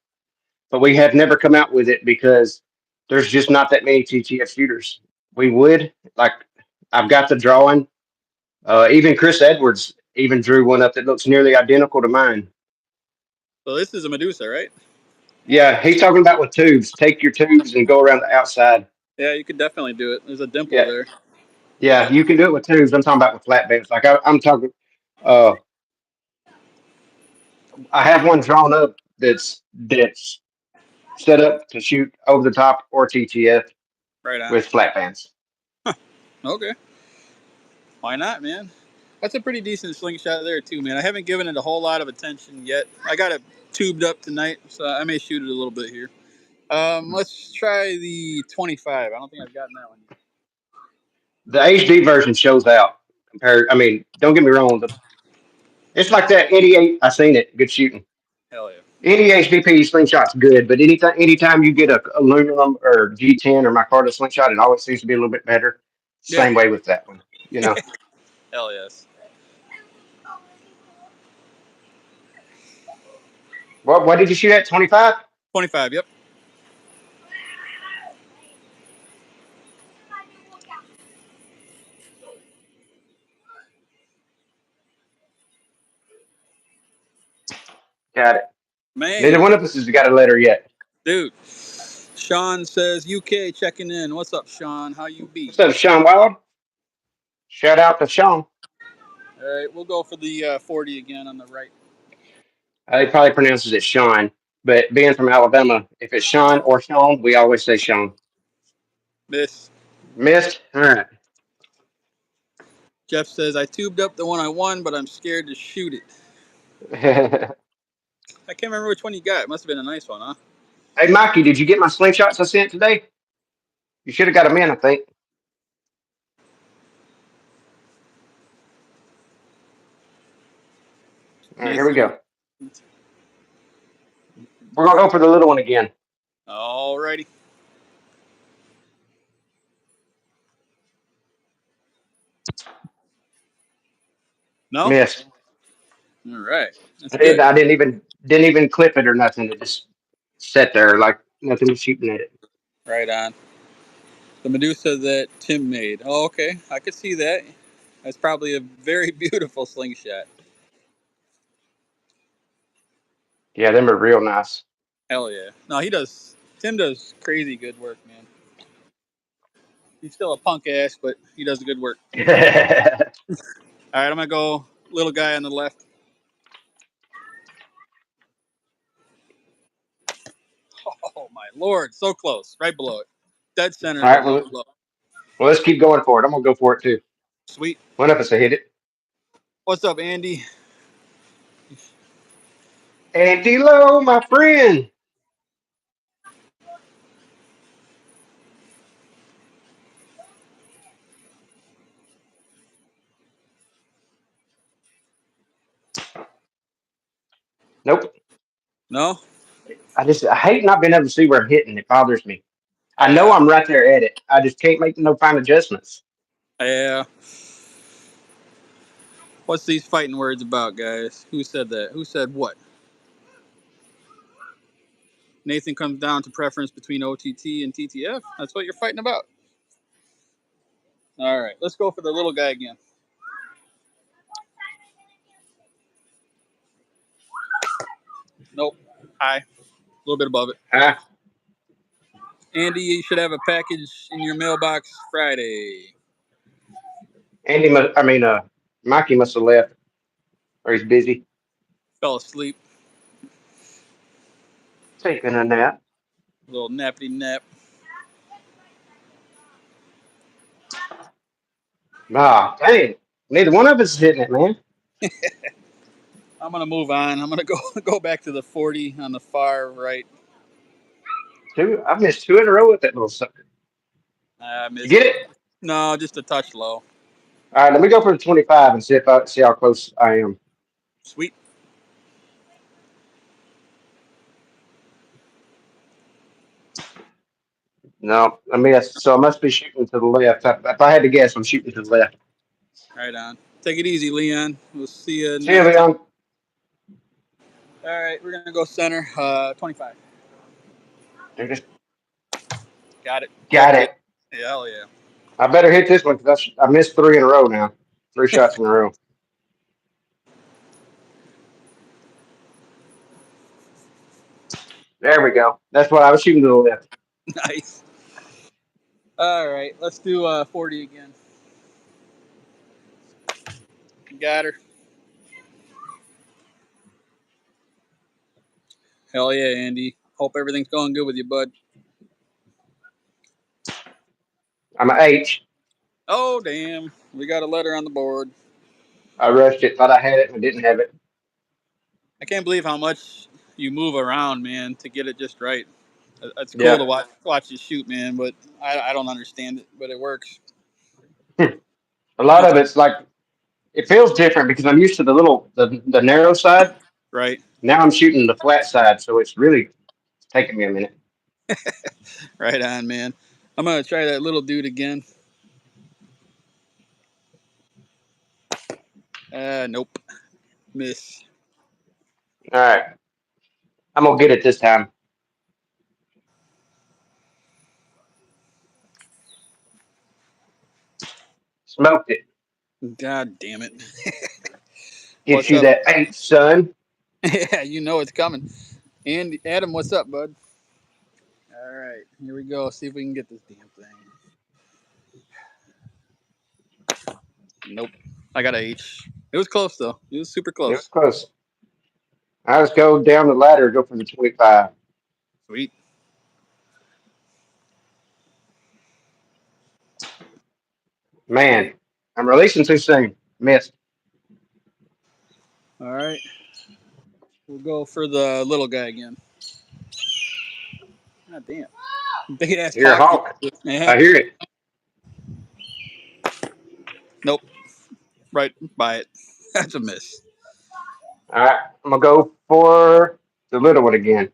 but we have never come out with it because there's just not that many TTF shooters. We would like. I've got the drawing. Even Chris Edwards even drew one up that looks nearly identical to mine. So this is a Medusa, right? Yeah, he's talking about with tubes. Take your tubes and go around the outside. Yeah, you could definitely do it. There's a dimple Yeah, there. yeah, you can do it with tubes. I'm talking about with flat beds. Like I'm talking. Uh, I have one drawn up that's set up to shoot over the top or TTF Right on. with flat pans. Okay. Why not, man? That's a pretty decent slingshot there too, man. I haven't given it a whole lot of attention yet. I got it tubed up tonight, so I may shoot it a little bit here. Let's try the 25. I don't think I've gotten that one yet. The HD version shows out compared. I mean, don't get me wrong. It's like that 88. I seen it. Good shooting. Hell yeah. Any HDP slingshot's good, but anytime you get a aluminum or G10 or my Carter slingshot, it always seems to be a little bit better. Yeah. Same way with that one. You know. Hell yes. What did you shoot at? 25? 25. Yep. Got it. Neither Man, one of us has got a letter yet. dude. Sean says UK checking in. What's up, Sean? How you be? What's up, Sean Wild? Shout out to Sean. All right, we'll go for the 40 again on the right. He probably pronounces it Sean, but being from Alabama, if it's Sean or Sean, we always say Sean. Miss. Missed. All right. Jeff says, I tubed up the one I won, but I'm scared to shoot it. Hey, I can't remember which one you got. It must have been a nice one, huh? Mikey, did you get my slingshots I sent today? You should have got them in, I think. All right, here we Nathan. go. We're gonna go for the little one again. Alrighty. No? Missed. All right. That's I did. good. I didn't even clip it or nothing. It just sat there like nothing was shooting at it. Right on. The Medusa that Tim made. Oh, okay. I could see that. That's probably a very beautiful slingshot. Yeah, them are real nice. Hell yeah. No, he does. Tim does crazy good work, man. He's still a punk ass, but he does good work. All right, I'm going to go little guy on the left. Oh, my Lord. So close. Right below it. Dead center, All but right, low, well, low. let's keep going for it. I'm gonna go for it too. Sweet. One of us will hit it. What's up, Andy? Andy Lowe, my friend. Nope. No? I hate not being able to see where I'm hitting. It bothers me. I know Yeah. I'm right there at it. I just can't make no fine adjustments. Yeah. What's these fighting words about, guys? Who said that? Who said what? Nathan comes down to preference between OTT and TTF. That's what you're fighting about. All right, let's go for the little guy again. Nope. High. A little bit above it. Ah, Andy, you should have a package in your mailbox Friday. Mikey must have left or he's busy Fell asleep. taking a nap. A little nappity nap. Ah, dang. Neither one of us is hitting it, man. I'm gonna move on. I'm gonna go go back to the 40 on the far right. I've missed two in a row with that little sucker. I You missed get it. it? No, just a touch low. All right, let me go for the 25 and see how close I am. Sweet. No, so I must be shooting to the left. If I had to guess, I'm shooting to the left. Right on. Take it easy, Leon. We'll see you See you, next time. Leon. All right, we're gonna go center. 25. You just Got it. got Clipped it. it. Hell yeah. I better hit this one because I missed three in a row now. Three shots in a row. There we go. That's what I was shooting to the left. Nice. All right, let's do 40 again. Got her. Hell yeah, Andy. Hope everything's going good with you, bud. I'm an H. Oh, damn. We got a letter on the board. I rushed it, thought I had it, and didn't have it. I can't believe how much you move around, man, to get it just right. It's cool Yeah. to watch you shoot, man, but I don't understand it, but it works. A lot That's of it's like it feels different because I'm used to the narrow side. right. Now I'm shooting the flat side, so it's really taking me a minute. Right on, man. I'm going to try that little dude again. Nope. Miss. All right, I'm gonna get it this time. Smoked it. God damn it. Get What's you up? that eight, son. Yeah, you know it's coming. And Adam, what's up, bud? All right, here we go. See if we can get this damn thing. Nope. I got a H. It was close though. It was super It was close. close. I just go down the ladder, go for the 25. Sweet. Man, I'm releasing too soon. Missed. All right. We'll go for the little guy again. God damn. Big ass Hear a hawk. hawk. Yeah. I hear it. Nope. Right by it. That's a miss. All right, I'm gonna go for the little one again.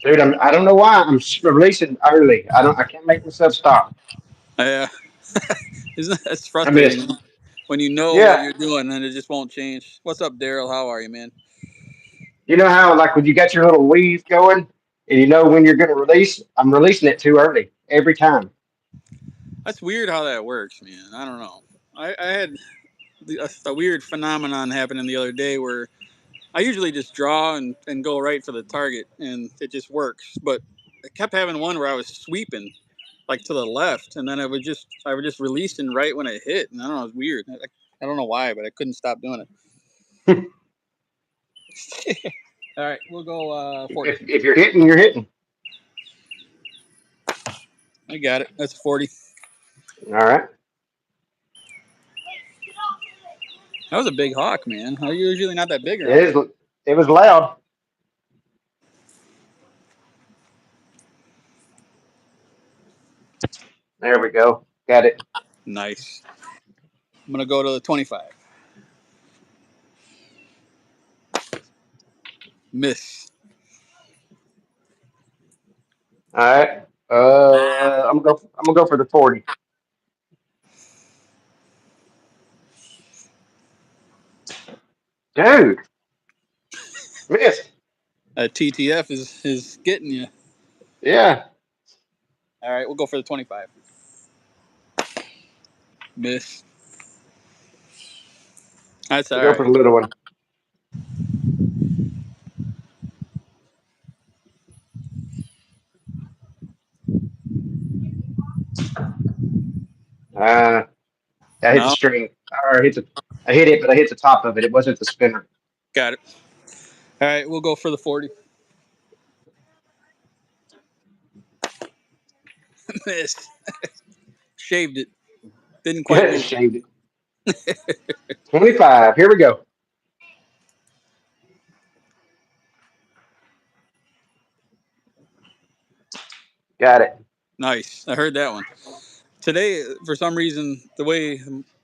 Dude, I don't know why releasing early. I can't make myself stop. Yeah. Isn't that's I frustrating missed. when you know what Yeah, you're doing and it just won't change. What's up, Daryl? How are you, man? you know how like when you got your little weave going and you know when you're gonna release. I'm releasing it too early every time. That's weird how that works, man. I don't know. I had a weird phenomenon happening the other day where I usually just draw and go right for the target and it just works. But I kept having one where I was sweeping like to the left and then I would just release and right when it hit. And I don't know, it was weird. I don't know why, but I couldn't stop doing it. All right, we'll go 40. If you're hitting, you're hitting. I got it. That's 40. All right. That was a big hawk, man. They're usually not that big It around is. here. It was loud. There we go. Got it. Nice. I'm gonna go to the 25. Miss. All right. I'm gonna go for the 40. Dude, missed. TTF is getting you. Yeah. All right, we'll go for the 25. Miss. That's We all go for right. the little one. Uh, I hit the No, string. Or I hit it, but I hit the top of it. It wasn't the spinner. got it. All right, we'll go for the 40. Miss. Shaved it. Didn't quite miss it. Shaved it. 25. Here we go. Got it. Nice. I heard that one. Today, for some reason, the way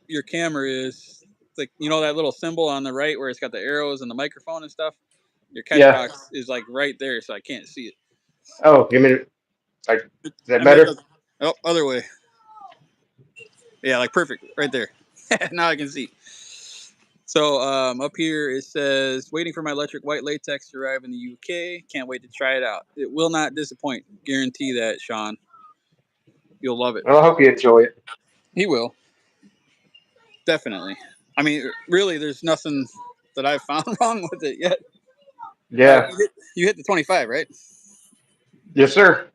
your camera is, it's like, you know, that little symbol on the right where it's got the arrows and the microphone and stuff? Your catch Yeah. box is like right there, so I can't see it. Oh, give me. Like, is that I meant, better? oh, other way. Yeah, like perfect, right there. Now I can see. So up here it says, waiting for my electric white latex to arrive in the UK. Can't wait to try it out. It will not disappoint. Guarantee that, Sean. You'll love it. Well, I hope you enjoy it. He will. Definitely. I mean, really, there's nothing that I've found wrong with it yet. Yeah. You hit the 25, right? Yes, sir.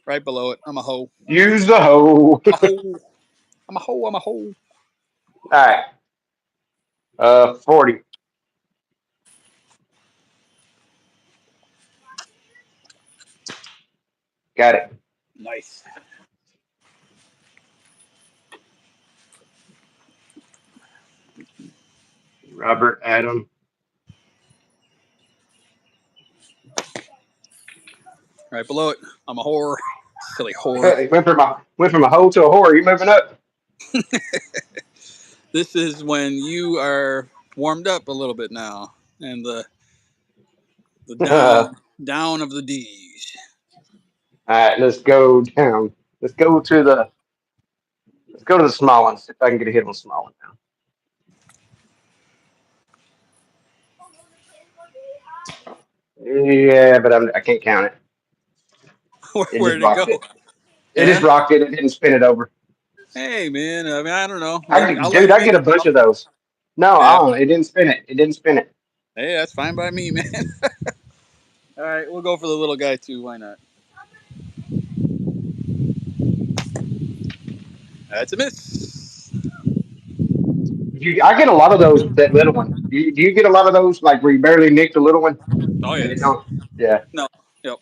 Right below it. I'm a hoe. Use the hoe. I'm a hoe. I'm a hoe. I'm a hoe. All right. 40. Got it. Nice. Robert Adam. Right below it. I'm a whore. Silly whore. Went from a hoe to a whore. You moving up? This is when you are warmed up a little bit now, and the All down of the D's. right. Let's go down. Let's go to the. Let's go to the small ones. If I can get a hit on the small one now. Yeah, but I can't count it. It Where just did it rocked go? it. It just Yeah. rocked it. It didn't spin it over. Hey man. I mean, I don't know. I'll let Dude, you I make get a the bunch call. of those. No, Yeah. it didn't spin it. It didn't spin it. Hey, that's fine by me, man. All right, we'll go for the little guy too. Why not? That's a miss. I get a lot of those with that little one. Do you get a lot of those like where you barely nick the little one Oh and it yes. don't? Yeah. No. Yep.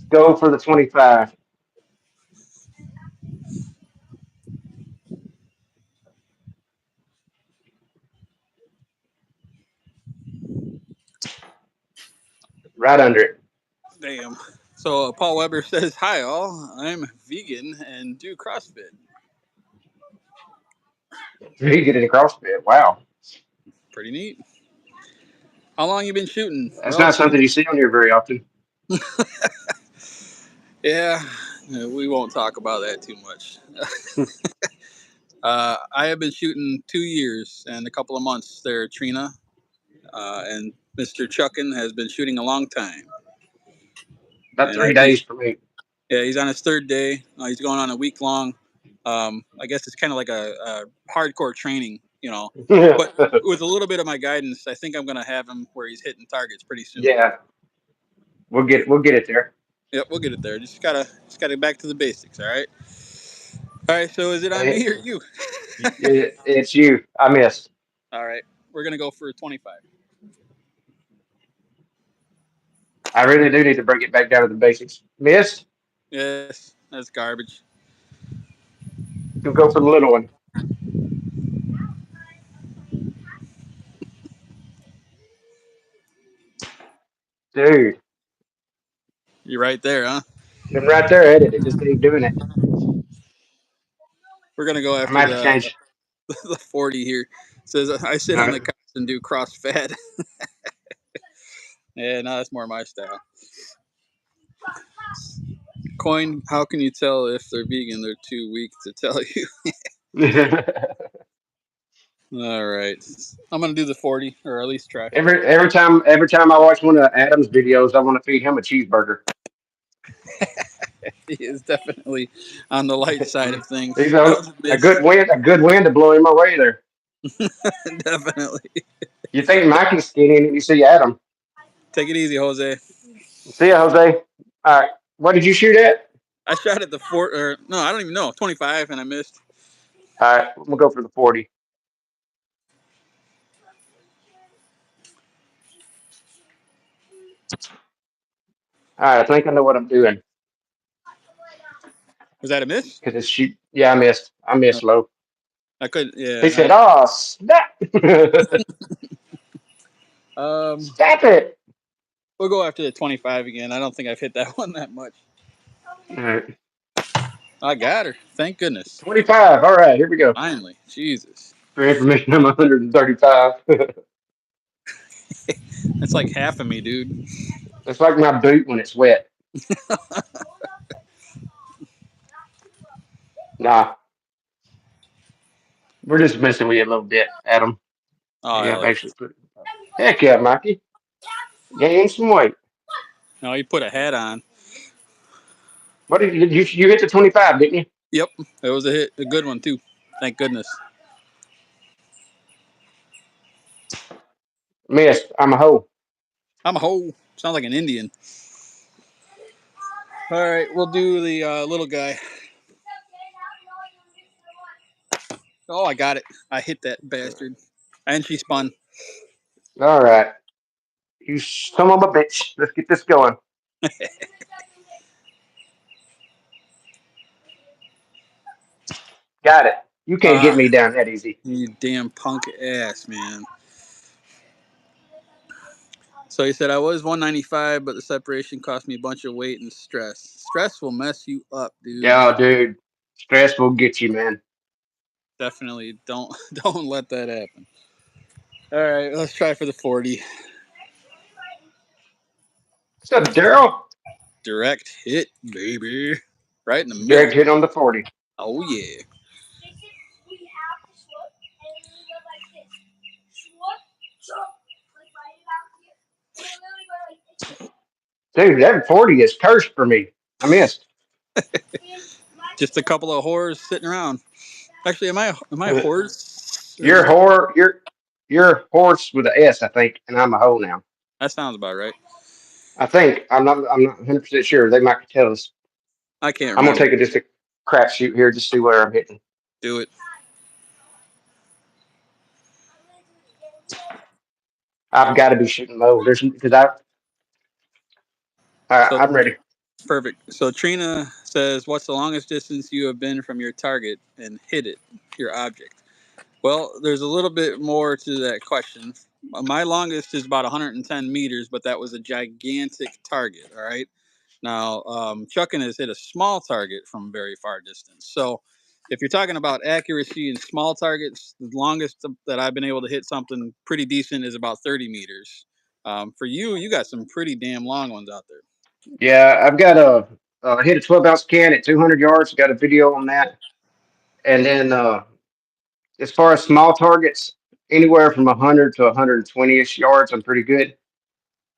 Go for the 25. Right under it. Damn. So Paul Weber says, "Hi all, I'm vegan and do CrossFit. You get it across it. Wow. Pretty neat. How long you been shooting? That's Well, not something since you see on here very often. yeah, we won't talk about that too much. I have been shooting 2 years and a couple of months there, Trina, and Mr. Chuckin has been shooting a long time. About And I 3 days think, for me. yeah, he's on his third day. He's going on a week long. I guess it's kind of like a hardcore training, but with a little bit of my guidance, I think I'm going to have him where he's hitting targets pretty soon. Yeah, we'll get it there. Yep, we'll get it there. Just gotta back to the basics. All right. All right. So is it on me It, or you? it's you. I missed. All right. We're gonna go for 25. I really do need to bring it back down to the basics. Missed. Yes, that's garbage. You'll go for the little one, dude. You're right there, huh? I'm right there at it. It just ain't doing it. We're gonna go I'm after gonna have to the change. the 40 here. It says I sit All on the right. couch and do cross fed. Yeah, no, that's more my style. Coin. How can you tell if they're vegan? They're too weak to tell you. All right. I'm gonna do the 40, or at least try. every time I watch one of Adam's videos, I want to feed him a cheeseburger. He is definitely on the light side of things. He's That was a a miss. good wind to blow him away there. Definitely. You think Mikey's skinny and you see Adam. Take it easy, Jose. See ya, Jose. All right. What did you shoot at? I shot at the four, or no, I don't even know, 25, and I missed. All right. I'm going to go for the 40. All right. I think I know what I'm doing. Was that a miss? Because it's shoot. Yeah, I missed. I No, missed low. I couldn't. He Yeah. said, oh, snap. Um, Stop it. we'll go after the 25 again. I don't think I've hit that one that much. All right. I got her. Thank goodness. 25. All right. Here we go. Finally. Jesus. For information, I'm 135. That's like half of me, dude. It's like my boot when it's wet. Nah, we're just messing with you a little bit, Adam. Oh, Yeah, hell yeah. actually, heck yeah, Mikey. Gain some weight. No, you put a hat on. What did you hit the 25, didn't you? Yep. It was a hit. A good one, too. Thank goodness. Missed. I'm a hoe. I'm a hoe. Sounds like an Indian. All right. We'll do the little guy. Oh, I got it. I hit that bastard. And she spun. All right. You son of a bitch. Let's get this going. Got it. You can't get Ah, me down that easy. you damn punk ass, man. So he said, I was 195, but the separation cost me a bunch of weight and stress. Stress will mess you up, dude. Yeah, dude. Stress will get you, man. Definitely don't let that happen. All right, let's try for the 40. What's up, Daryl? Direct hit, baby. Right in the middle. Direct hit on the 40. Oh, yeah. Dude, that 40 is cursed for me. I missed. Just a couple of whores sitting around. Actually, am I whores? Or You're just whore. You're horse with an S, I think, and I'm a hoe now. That sounds about right. I think I'm not 100% sure. They might tell us. I can't I'm gonna remember. take it just a crap shoot here, just see where I'm hitting. Do it. I've got to be shooting low. There's because So I'm ready. perfect. So Trina says, "What's the longest distance you have been from your target and hit it, your object?" Well, there's a little bit more to that question. My longest is about 110 meters, but that was a gigantic target. All right. Now, Chuckin has hit a small target from very far distance. So, if you're talking about accuracy in small targets, the longest that I've been able to hit something pretty decent is about 30 meters. For you, you got some pretty damn long ones out there. Yeah, I've got hit a 12-ounce can at 200 yards. Got a video on that. And then as far as small targets, anywhere from 100 to 120ish yards, I'm pretty good.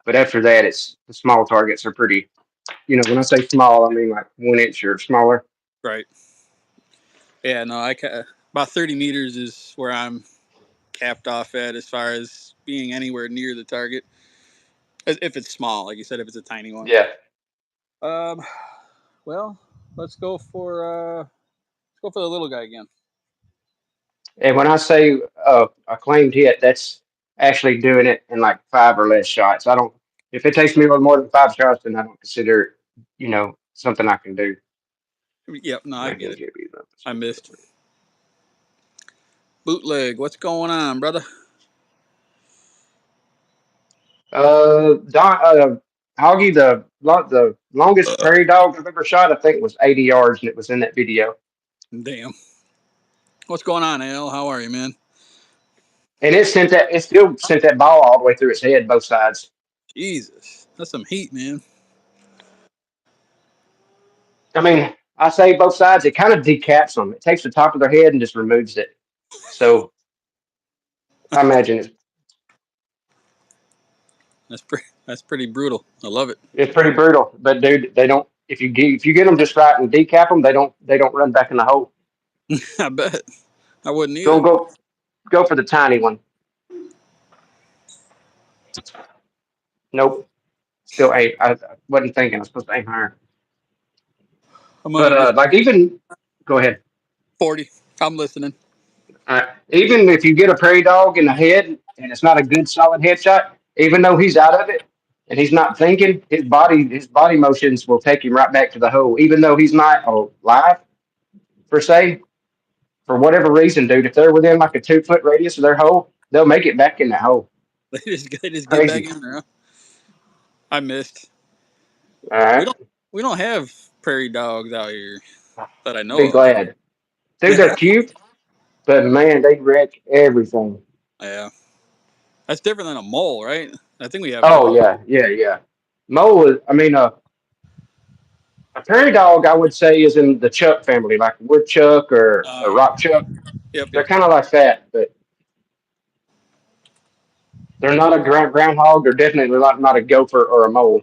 But after that, it's the small targets are pretty. When I say small, I mean like 1 inch or smaller. Right. Yeah, no, about 30 meters is where I'm capped off at as far as being anywhere near the target. If it's small, like you said, if it's a tiny one. Yeah. Um, well, let's go for the little guy again. And when I say a claimed hit, that's actually doing it in like 5 or less shots. I don't. If it takes me a little more than 5 shots, then I don't consider it, something I can do. Yep, no, I get Making it. JBs up. I missed. Bootleg, what's going on, brother? Don, Hoggy, the longest prairie dog I've ever shot, I think, was 80 yards, and it was in that video. Damn. What's going on, Al? How are you, man? And it still sent that ball all the way through its head, both sides. Jesus, that's some heat, man. I mean, I say both sides. It kind of decaps them. It takes the top of their head and just removes it. So I imagine That's pretty brutal. I love it. it's pretty brutal. But dude, they don't. If you get them just right and decap them, they don't run back in the hole. I bet. I wouldn't Go either. go go for the tiny one. Nope. Still ain't. I wasn't thinking. I was supposed to aim higher. I'm But gonna just like even go ahead. 40. I'm listening. Even if you get a prairie dog in the head and it's not a good solid headshot, even though he's out of it and he's not thinking, his body motions will take him right back to the hole. Even though he's not alive per se, for whatever reason, dude, if they're within like a 2 foot radius of their hole, they'll make it back in the hole. They just get back Crazy. in there. Huh? I missed. All We right. don't we don't have prairie dogs out here that I know Be of. glad. Dude, they're Yeah. cute, but man, they wreck everything. Yeah. That's different than a mole, right? I think we have Oh moles. yeah, yeah, yeah. Mole is, I mean, a prairie dog, I would say, is in the chuck family, like woodchuck or a Yeah. rock chuck. Yep, They're yep. kind of like that, but they're not a groundhog. They're definitely not a gopher or a mole.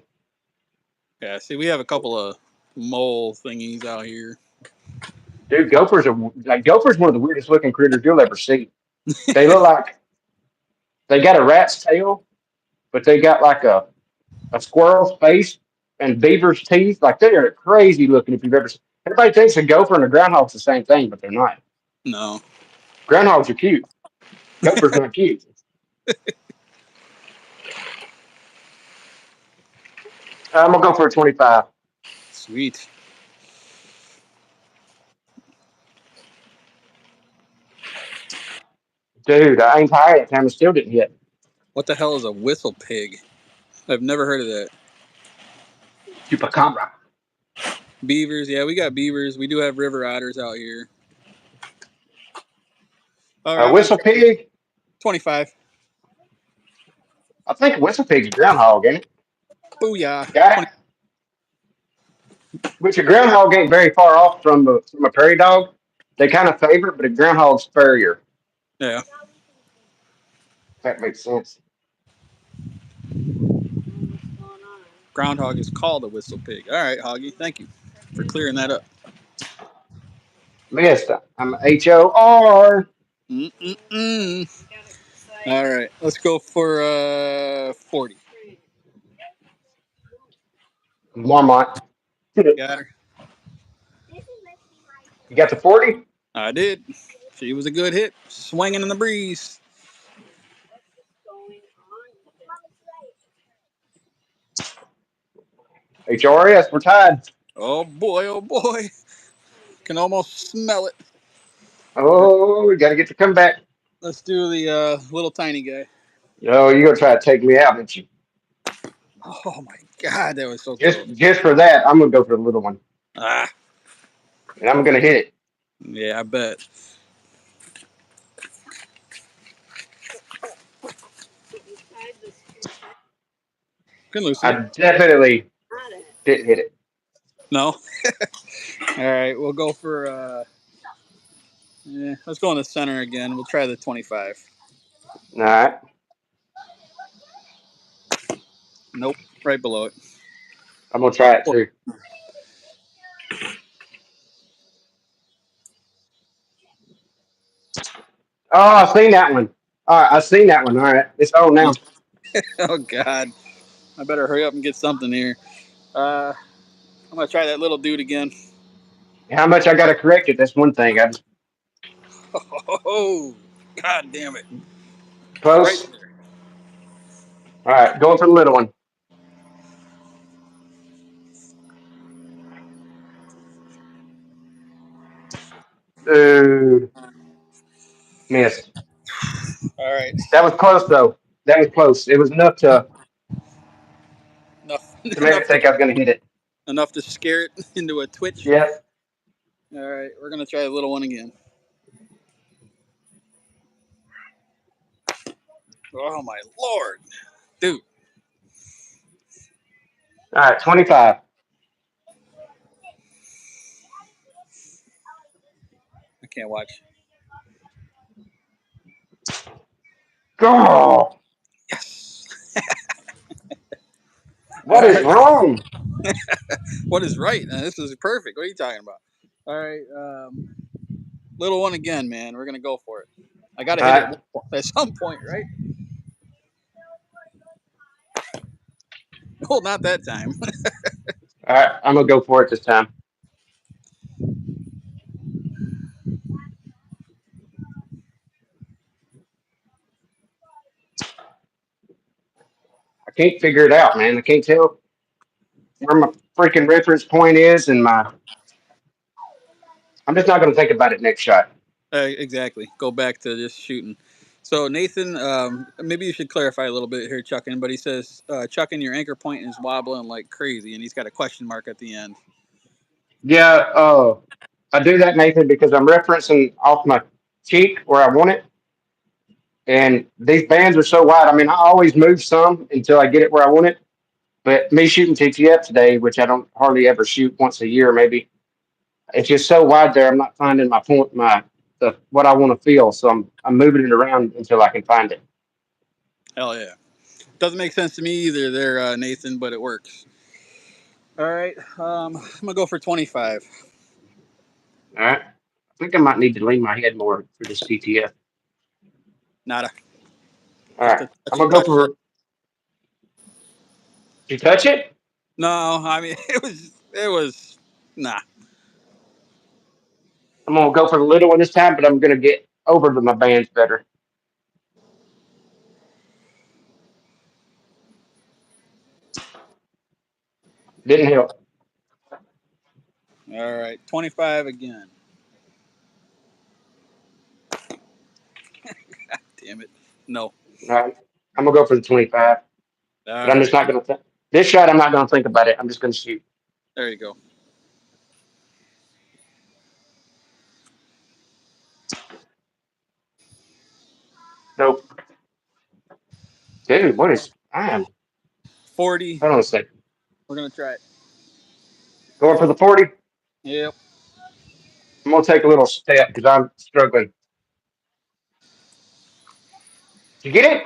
Yeah, see, we have a couple of mole thingies out here. Dude, gophers one of the weirdest looking critters you'll ever see. They look like they got a rat's tail, but they got like a squirrel's face and beaver's teeth. Like they are crazy looking. If you've ever, everybody thinks a gopher and a groundhog's the same thing, but they're not. No. Groundhogs are cute. Gophers not cute. I'm gonna go for a 25. Sweet. Dude, I ain't tired that time. I still didn't hit. What the hell is a whistle pig? I've never heard of that. Chupacabra. Beavers, yeah, we got beavers. We do have river otters out here. All right, A I'm gonna whistle try pig. 25. I think a whistle pig's a groundhog, ain't it? Booyah. Guy, 20. which a groundhog ain't very far off from a prairie dog. They kind of favor it, but a groundhog's furrier. Yeah. If that makes sense. Groundhog is called a whistle pig. All right, Hoggy. Thank you for clearing that up. Missed. I'm HOR. Mm-mm-mm. All right, let's go for 40. Marmont. You Got her. got the 40? I did. She was a good hit, swinging in the breeze. HRS, we're tied. Oh boy, oh boy. Can almost smell it. All right, Oh, we got to get the comeback. let's do the little tiny guy. No, you're going to try to take me out, aren't you? Oh my god, that was so close. Just for that, I'm going to go for the little one. Ah, And I'm going to hit it. yeah, I bet. Good, I Lucy. definitely didn't hit it. No. All right, we'll go for. Yeah, let's go in the center again. We'll try the 25. All right. Nope, right below it. I'm going to try it too. Oh, I've seen that one. All right, I've seen that one. All right. It's on now. Oh god, I better hurry up and get something here. Uh, I'm gonna try that little dude again. How much I got to correct it? That's one thing. I just Oh, god damn it! Right close. there. All right, going for the little one. Dude, missed. All right, That was close though. That was close. It was enough enough, to make me think I was going to hit it. enough to scare it into a twitch. Yep. All right, we're gonna try the little one again. Oh my lord, dude! All right, 25. I can't watch. Oh, Yes. All what is right. wrong? What is right? This is perfect. What are you talking about? All right, little one again, man. We're gonna go for it. I gotta All hit it right, at some point, right? Well, not that time. all right. I'm gonna go for it this time. I can't figure it out, man. I can't tell where my freaking reference point is, and my. I'm just not gonna think about it next shot. Exactly. Go back to just shooting. So Nathan, maybe you should clarify a little bit here, Chuckin. But he says, Chuckin, your anchor point is wobbling like crazy, and he's got a question mark at the end. Yeah, I do that, Nathan, because I'm referencing off my cheek where I want it, and these bands are so wide. I mean, I always move some until I get it where I want it. But me shooting TTF today, which I don't hardly ever shoot once a year, maybe it's just so wide there. I'm not finding my point, the what I want to feel. So I'm moving it around until I can find it. Hell yeah. Doesn't make sense to me either, there, Nathan, but it works. All right, I'm gonna go for 25. All right. I think I might need to lean my head more for this TTF. Nada. All Just right. a I'm touchy gonna go touch. for. Did you touch it? No, I mean it was nah. I'm gonna go for the little one this time, but I'm gonna get over to my bands better. Didn't help. All right, 25 again. Damn it. No. All right. I'm gonna go for the 25, All but I'm just right. not gonna. This shot, I'm not gonna think about it. I'm just gonna shoot. There you go. Nope. Dude, what is? I am. 40. Hold on a second. We're gonna try it. Going for the 40. Yep. I'm gonna take a little step because I'm struggling. Did you get it?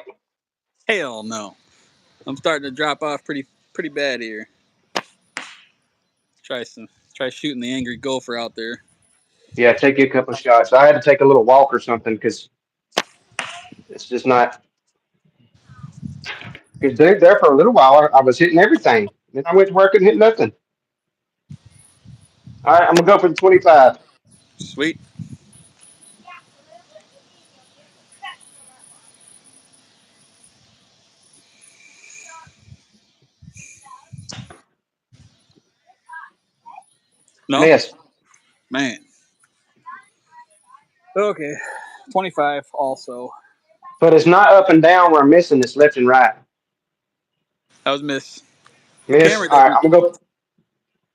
Hell no. I'm starting to drop off pretty bad here. Try shooting the angry gopher out there. Yeah, take you a couple of shots. I had to take a little walk or something because it's just not. Because there for a little while, I was hitting everything. Then I went to work and hit nothing. All right, I'm gonna go for the 25. Sweet. No, Miss, man. Okay, 25 also. but it's not up and down where I'm missing. It's left and right. That was miss. The Miss. All right, I'm gonna go.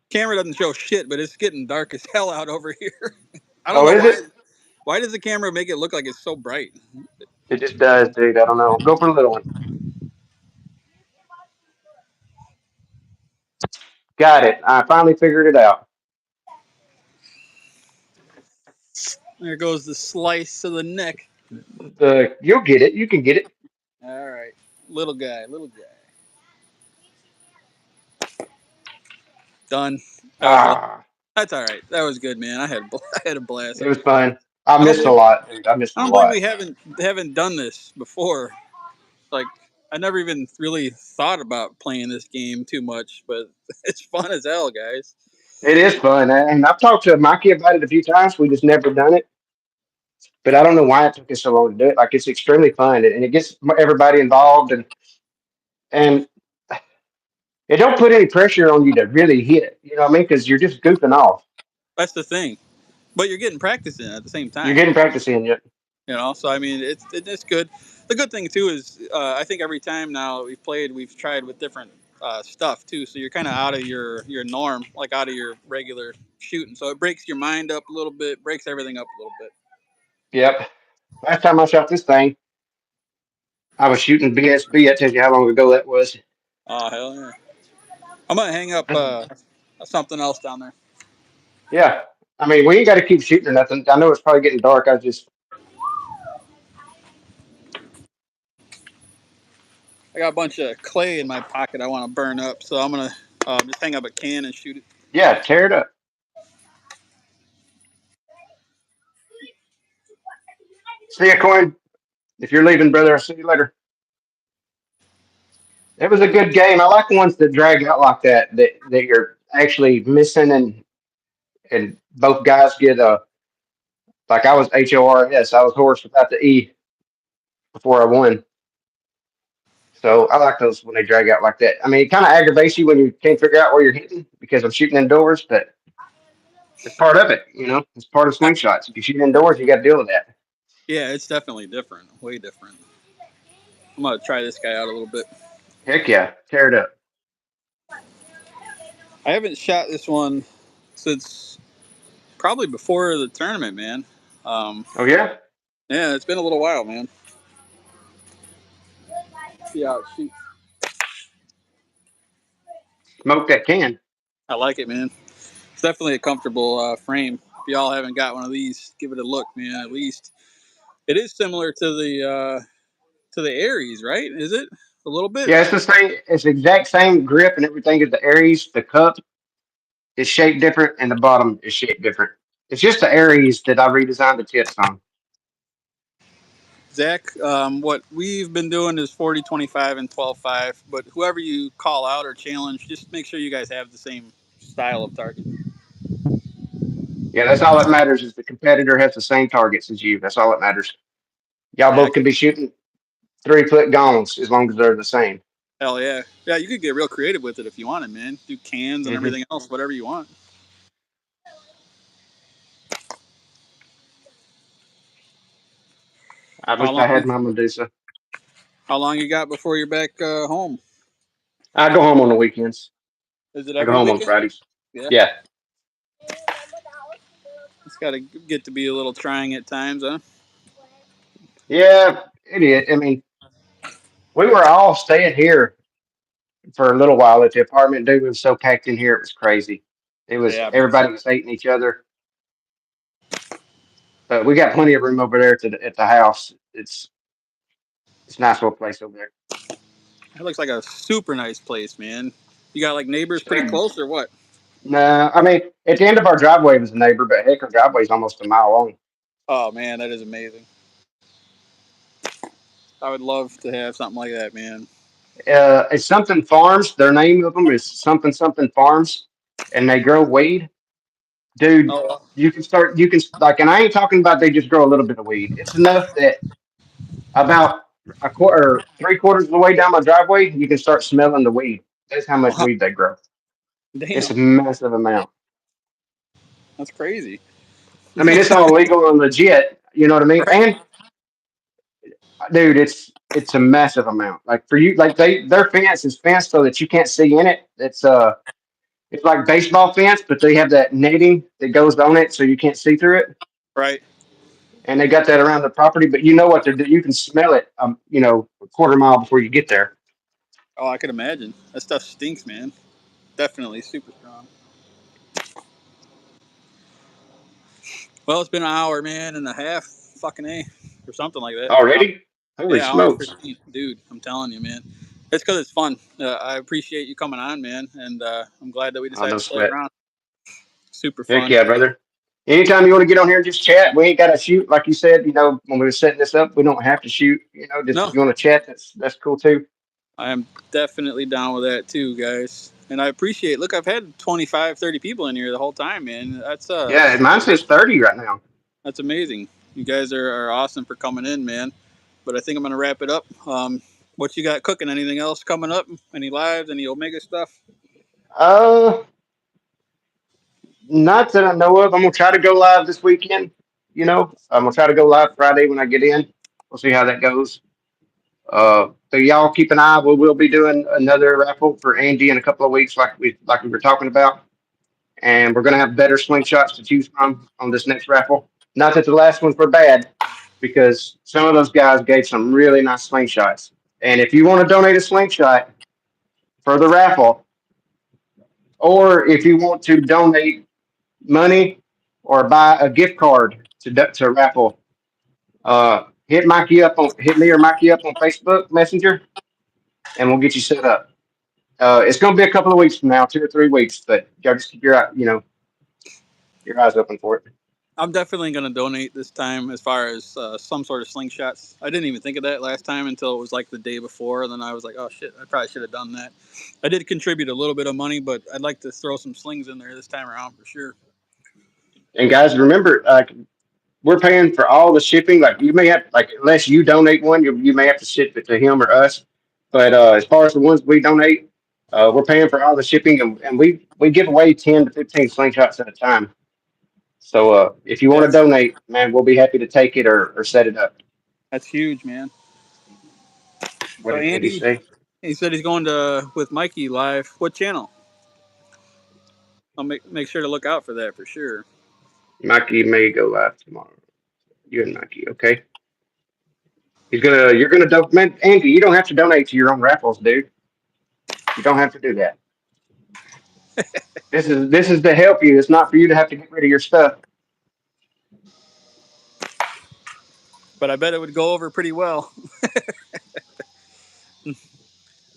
camera doesn't show shit, but it's getting dark as hell out over here. I don't Oh, know is why. it? Why does the camera make it look like it's so bright? It just does, dude. I don't know. Go for the little one. Got it. I finally figured it out. There goes the slice of the neck. You'll get it. You can get it. All right, little guy, little guy. Done. That was a. Ah, That's all right. That was good, man. I had a blast. it was fun. I I don't missed a believe lot, dude. I missed I a don't believe lot. we haven't done this before. Like I never even really thought about playing this game too much, but it's fun as hell, guys. It is fun, and I've talked to Mikey about it a few times. We just never done it, but I don't know why it took us so long to do it. Like it's extremely fun, and it gets everybody involved, and it don't put any pressure on you to really hit. You know what I mean? Because you're just goofing off. That's the thing. But you're getting practice in at the same You're time. getting practice in you. So I mean, it's good. The good thing too is I think every time now we've played, we've tried with different stuff too. So you're kind of out of your norm, like out of your regular shooting. So it breaks your mind up a little bit, breaks everything up a little bit. Yep. Last time I shot this thing, I was shooting BSB. I tell you how long ago that was. Oh hell yeah! I'm gonna hang up something else down there. Yeah. I mean, we ain't got to keep shooting or nothing. I know it's probably getting dark. I was just, I got a bunch of clay in my pocket I want to burn up, so I'm gonna just hang up a can and shoot it. yeah, tear it up. See ya, Coin. If you're leaving, brother, I'll see you later. It was a good game. I like ones that drag out like that, that you're actually missing and both guys get a, like I was HORS. I was horse without the E before I won. So I like those when they drag out like that. I mean, it kind of aggravates you when you can't figure out where you're hitting because I'm shooting indoors, but it's part of it. You know, it's part of slingshots. If you shoot indoors, you got to deal with that. Yeah, it's definitely different, way different. I'm gonna try this guy out a little bit. Heck yeah, tear it up. I haven't shot this one since probably before the tournament, man. Um, Oh yeah, yeah, it's been a little while, man. See how it shoots. smoke that can. I like it, man. It's definitely a comfortable frame. If y'all haven't got one of these, give it a look, man. At least it is similar to the Aries, right? Is it a little bit? Yeah, it's the same. It's the exact same grip and everything as the Aries. The cup is shaped different, and the bottom is shaped different. It's just the Aries that I redesigned the tips on. Zach, what we've been doing is 40, 25, and 12.5. But whoever you call out or challenge, just make sure you guys have the same style of target. Yeah, that's all that matters. Is the competitor has the same targets as you. That's all that matters. Y'all both can be shooting 3 foot gongs as long as they're the same. Hell yeah. Yeah, you could get real creative with it if you wanted, man. Do cans and Hmm. everything else, whatever you want. I How wish I long had my Medusa. how long you got before you're back home? I go home on the weekends. Is it I go every home on weekend? Fridays. Yeah. Yeah, It's got to get to be a little trying at times, huh? yeah, it is. I mean, we were all staying here for a little while at the apartment. Dude, it was so packed in here, it was crazy. It was Yeah, I bet. everybody was hating each other, but we got plenty of room over there at the house. It's a nice little place over there. It looks like a super nice place, man. You got like neighbors pretty Stay. close or what? No, I mean at the end of our driveway was a neighbor, but heck, our driveway's almost a mile long. Oh man, that is amazing. I would love to have something like that, man. It's something farms. Their name of them is something something farms, and they grow weed, dude. Oh, You can start. You can like, and I ain't talking about they just grow a little bit of weed. It's enough that about a quarter, 3/4 of the way down my driveway, you can start smelling the weed. That's how much wow, weed they grow. It's a damn, massive amount. that's crazy. I mean, it's all legal and legit. You know what I mean? Right, And dude, it's a massive amount. Like for you, like their fence is fenced so that you can't see in it. It's like baseball fence, but they have that netting that goes on it so you can't see through it. right. And they got that around the property, but you know what they're doing. You can smell it, a quarter mile before you get there. Oh, I could imagine. That stuff stinks, man. Definitely super strong. Well, it's been an hour, man, and a half, fucking a, or something like that. Already? Holy Yeah, hour smokes. 15, dude. I'm telling you, man. It's because it's fun. I appreciate you coming on, man, and I'm glad that we Oh, decided no to play sweat. around. Super Heck fun. yeah, brother. Anytime you want to get on here and just chat, we ain't got to shoot. Like you said, when we were setting this up, we don't have to shoot. Just No, if you want to chat, that's cool too. I am definitely down with that too, guys. And I appreciate. Look, I've had 25, 30 people in here the whole time, man. Yeah, mine says 30 right now. That's amazing. You guys are awesome for coming in, man. But I think I'm gonna wrap it up. What you got cooking? Anything else coming up? Any lives? Any Omega stuff? Uh, Not that I know of. I'm gonna try to go live this weekend. I'm gonna try to go live Friday when I get in. We'll see how that goes. So y'all keep an eye. We will be doing another raffle for Andy in a couple of weeks, like we were talking about, and we're gonna have better slingshots to choose from on this next raffle. Not that the last ones were bad, because some of those guys gave some really nice slingshots. And if you want to donate a slingshot for the raffle, or if you want to donate money or buy a gift card to raffle, hit me or Mikey up on Facebook Messenger, and we'll get you set up. It's going to be a couple of weeks from now, 2 or 3 weeks, but y'all just keep your eyes open for it. I'm definitely gonna donate this time as far as some sort of slingshots. I didn't even think of that last time until it was like the day before. And then I was like, oh shit, I probably should have done that. I did contribute a little bit of money, but I'd like to throw some slings in there this time around for sure. And guys, remember, we're paying for all the shipping. Like you may have, like unless you donate one, you may have to ship it to him or us. But as far as the ones we donate, we're paying for all the shipping, and we give away 10 to 15 slingshots at a time. So if you want to That's donate, man, we'll be happy to take it or set it up. that's huge, man. What So did Andy Andy, say? he said he's going to with Mikey live. What channel? I'll make sure to look out for that for sure. Mikey may go live tomorrow. You and Mikey, okay? You're gonna man, Andy. You don't have to donate to your own raffles, dude. You don't have to do that. This is to help you. It's not for you to have to get rid of your stuff. But I bet it would go over pretty well. All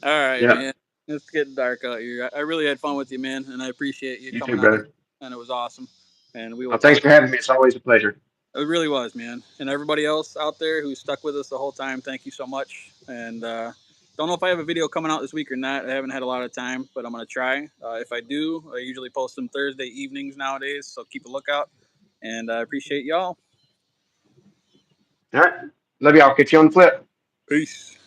right, Yeah, man. It's getting dark out here. I really had fun with you, man, and I appreciate you you too, coming on. brother. And it was awesome. And we will Well, thanks talk. for having me. It's always a pleasure. It really was, man. And everybody else out there who stuck with us the whole time, thank you so much. And don't know if I have a video coming out this week or not. I haven't had a lot of time, but I'm gonna try. If I do, I usually post them Thursday evenings nowadays, so keep a lookout. And I appreciate y'all. All right, love y'all. Catch you on the flip. Peace.